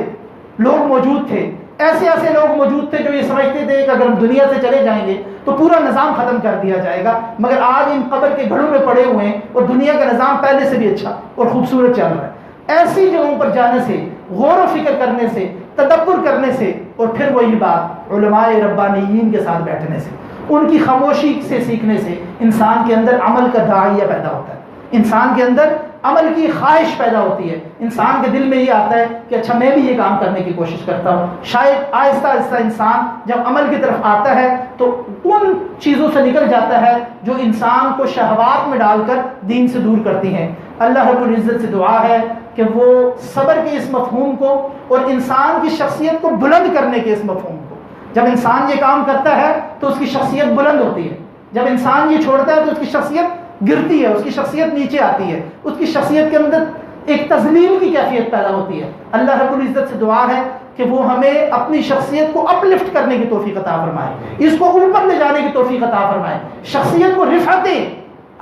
لوگ موجود تھے. ایسے ایسے لوگ موجود تھے جو یہ سمجھتے تھے کہ اگر ہم دنیا سے چلے جائیں گے تو پورا نظام ختم کر دیا جائے گا، مگر آج ان قبر کے گھڑوں میں پڑے ہوئے ہیں اور دنیا کا نظام پہلے سے بھی اچھا اور خوبصورت چل رہا ہے. ایسی جگہوں پر جانے سے، غور و فکر کرنے سے، تدبر کرنے سے، اور پھر وہی بات علماء ربانیین کے ساتھ بیٹھنے سے، ان کی خاموشی سے سیکھنے سے انسان کے اندر عمل کا داعیہ پیدا ہوتا ہے، انسان کے اندر عمل کی خواہش پیدا ہوتی ہے. انسان کے دل میں یہ آتا ہے کہ اچھا میں بھی یہ کام کرنے کی کوشش کرتا ہوں. شاید آہستہ آہستہ انسان جب عمل کی طرف آتا ہے تو ان چیزوں سے نکل جاتا ہے جو انسان کو شہوات میں ڈال کر دین سے دور کرتی ہیں. اللہ رب العزت سے دعا ہے کہ وہ صبر کے اس مفہوم کو اور انسان کی شخصیت کو بلند کرنے کے اس مفہوم کو، جب انسان یہ کام کرتا ہے تو اس کی شخصیت بلند ہوتی ہے، جب انسان یہ چھوڑتا ہے تو اس کی شخصیت گرتی ہے، اس کی شخصیت نیچے آتی ہے، اس کی شخصیت کے اندر ایک تذلیل کی کیفیت پیدا ہوتی ہے. اللہ رب العزت سے دعا ہے کہ وہ ہمیں اپنی شخصیت کو اپ لفٹ کرنے کی توفیق عطا فرمائے، اس کو اوپر لے جانے کی توفیق عطا فرمائے، شخصیت کو رفعتیں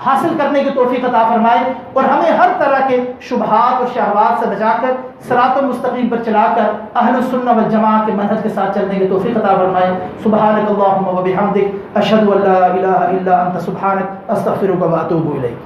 حاصل کرنے کی توفیق عطا فرمائے، اور ہمیں ہر طرح کے شبہات اور شہوات سے بچا کر صراط المستقیم پر چلا کر اہل السنہ والجماعہ کے منہج کے ساتھ چلنے کی توفیق عطا فرمائے. سبحانک اللہم و بحمدک، اشہد ان لا الہ الا انت، سبحانک، استغفرک و اتوب الیک.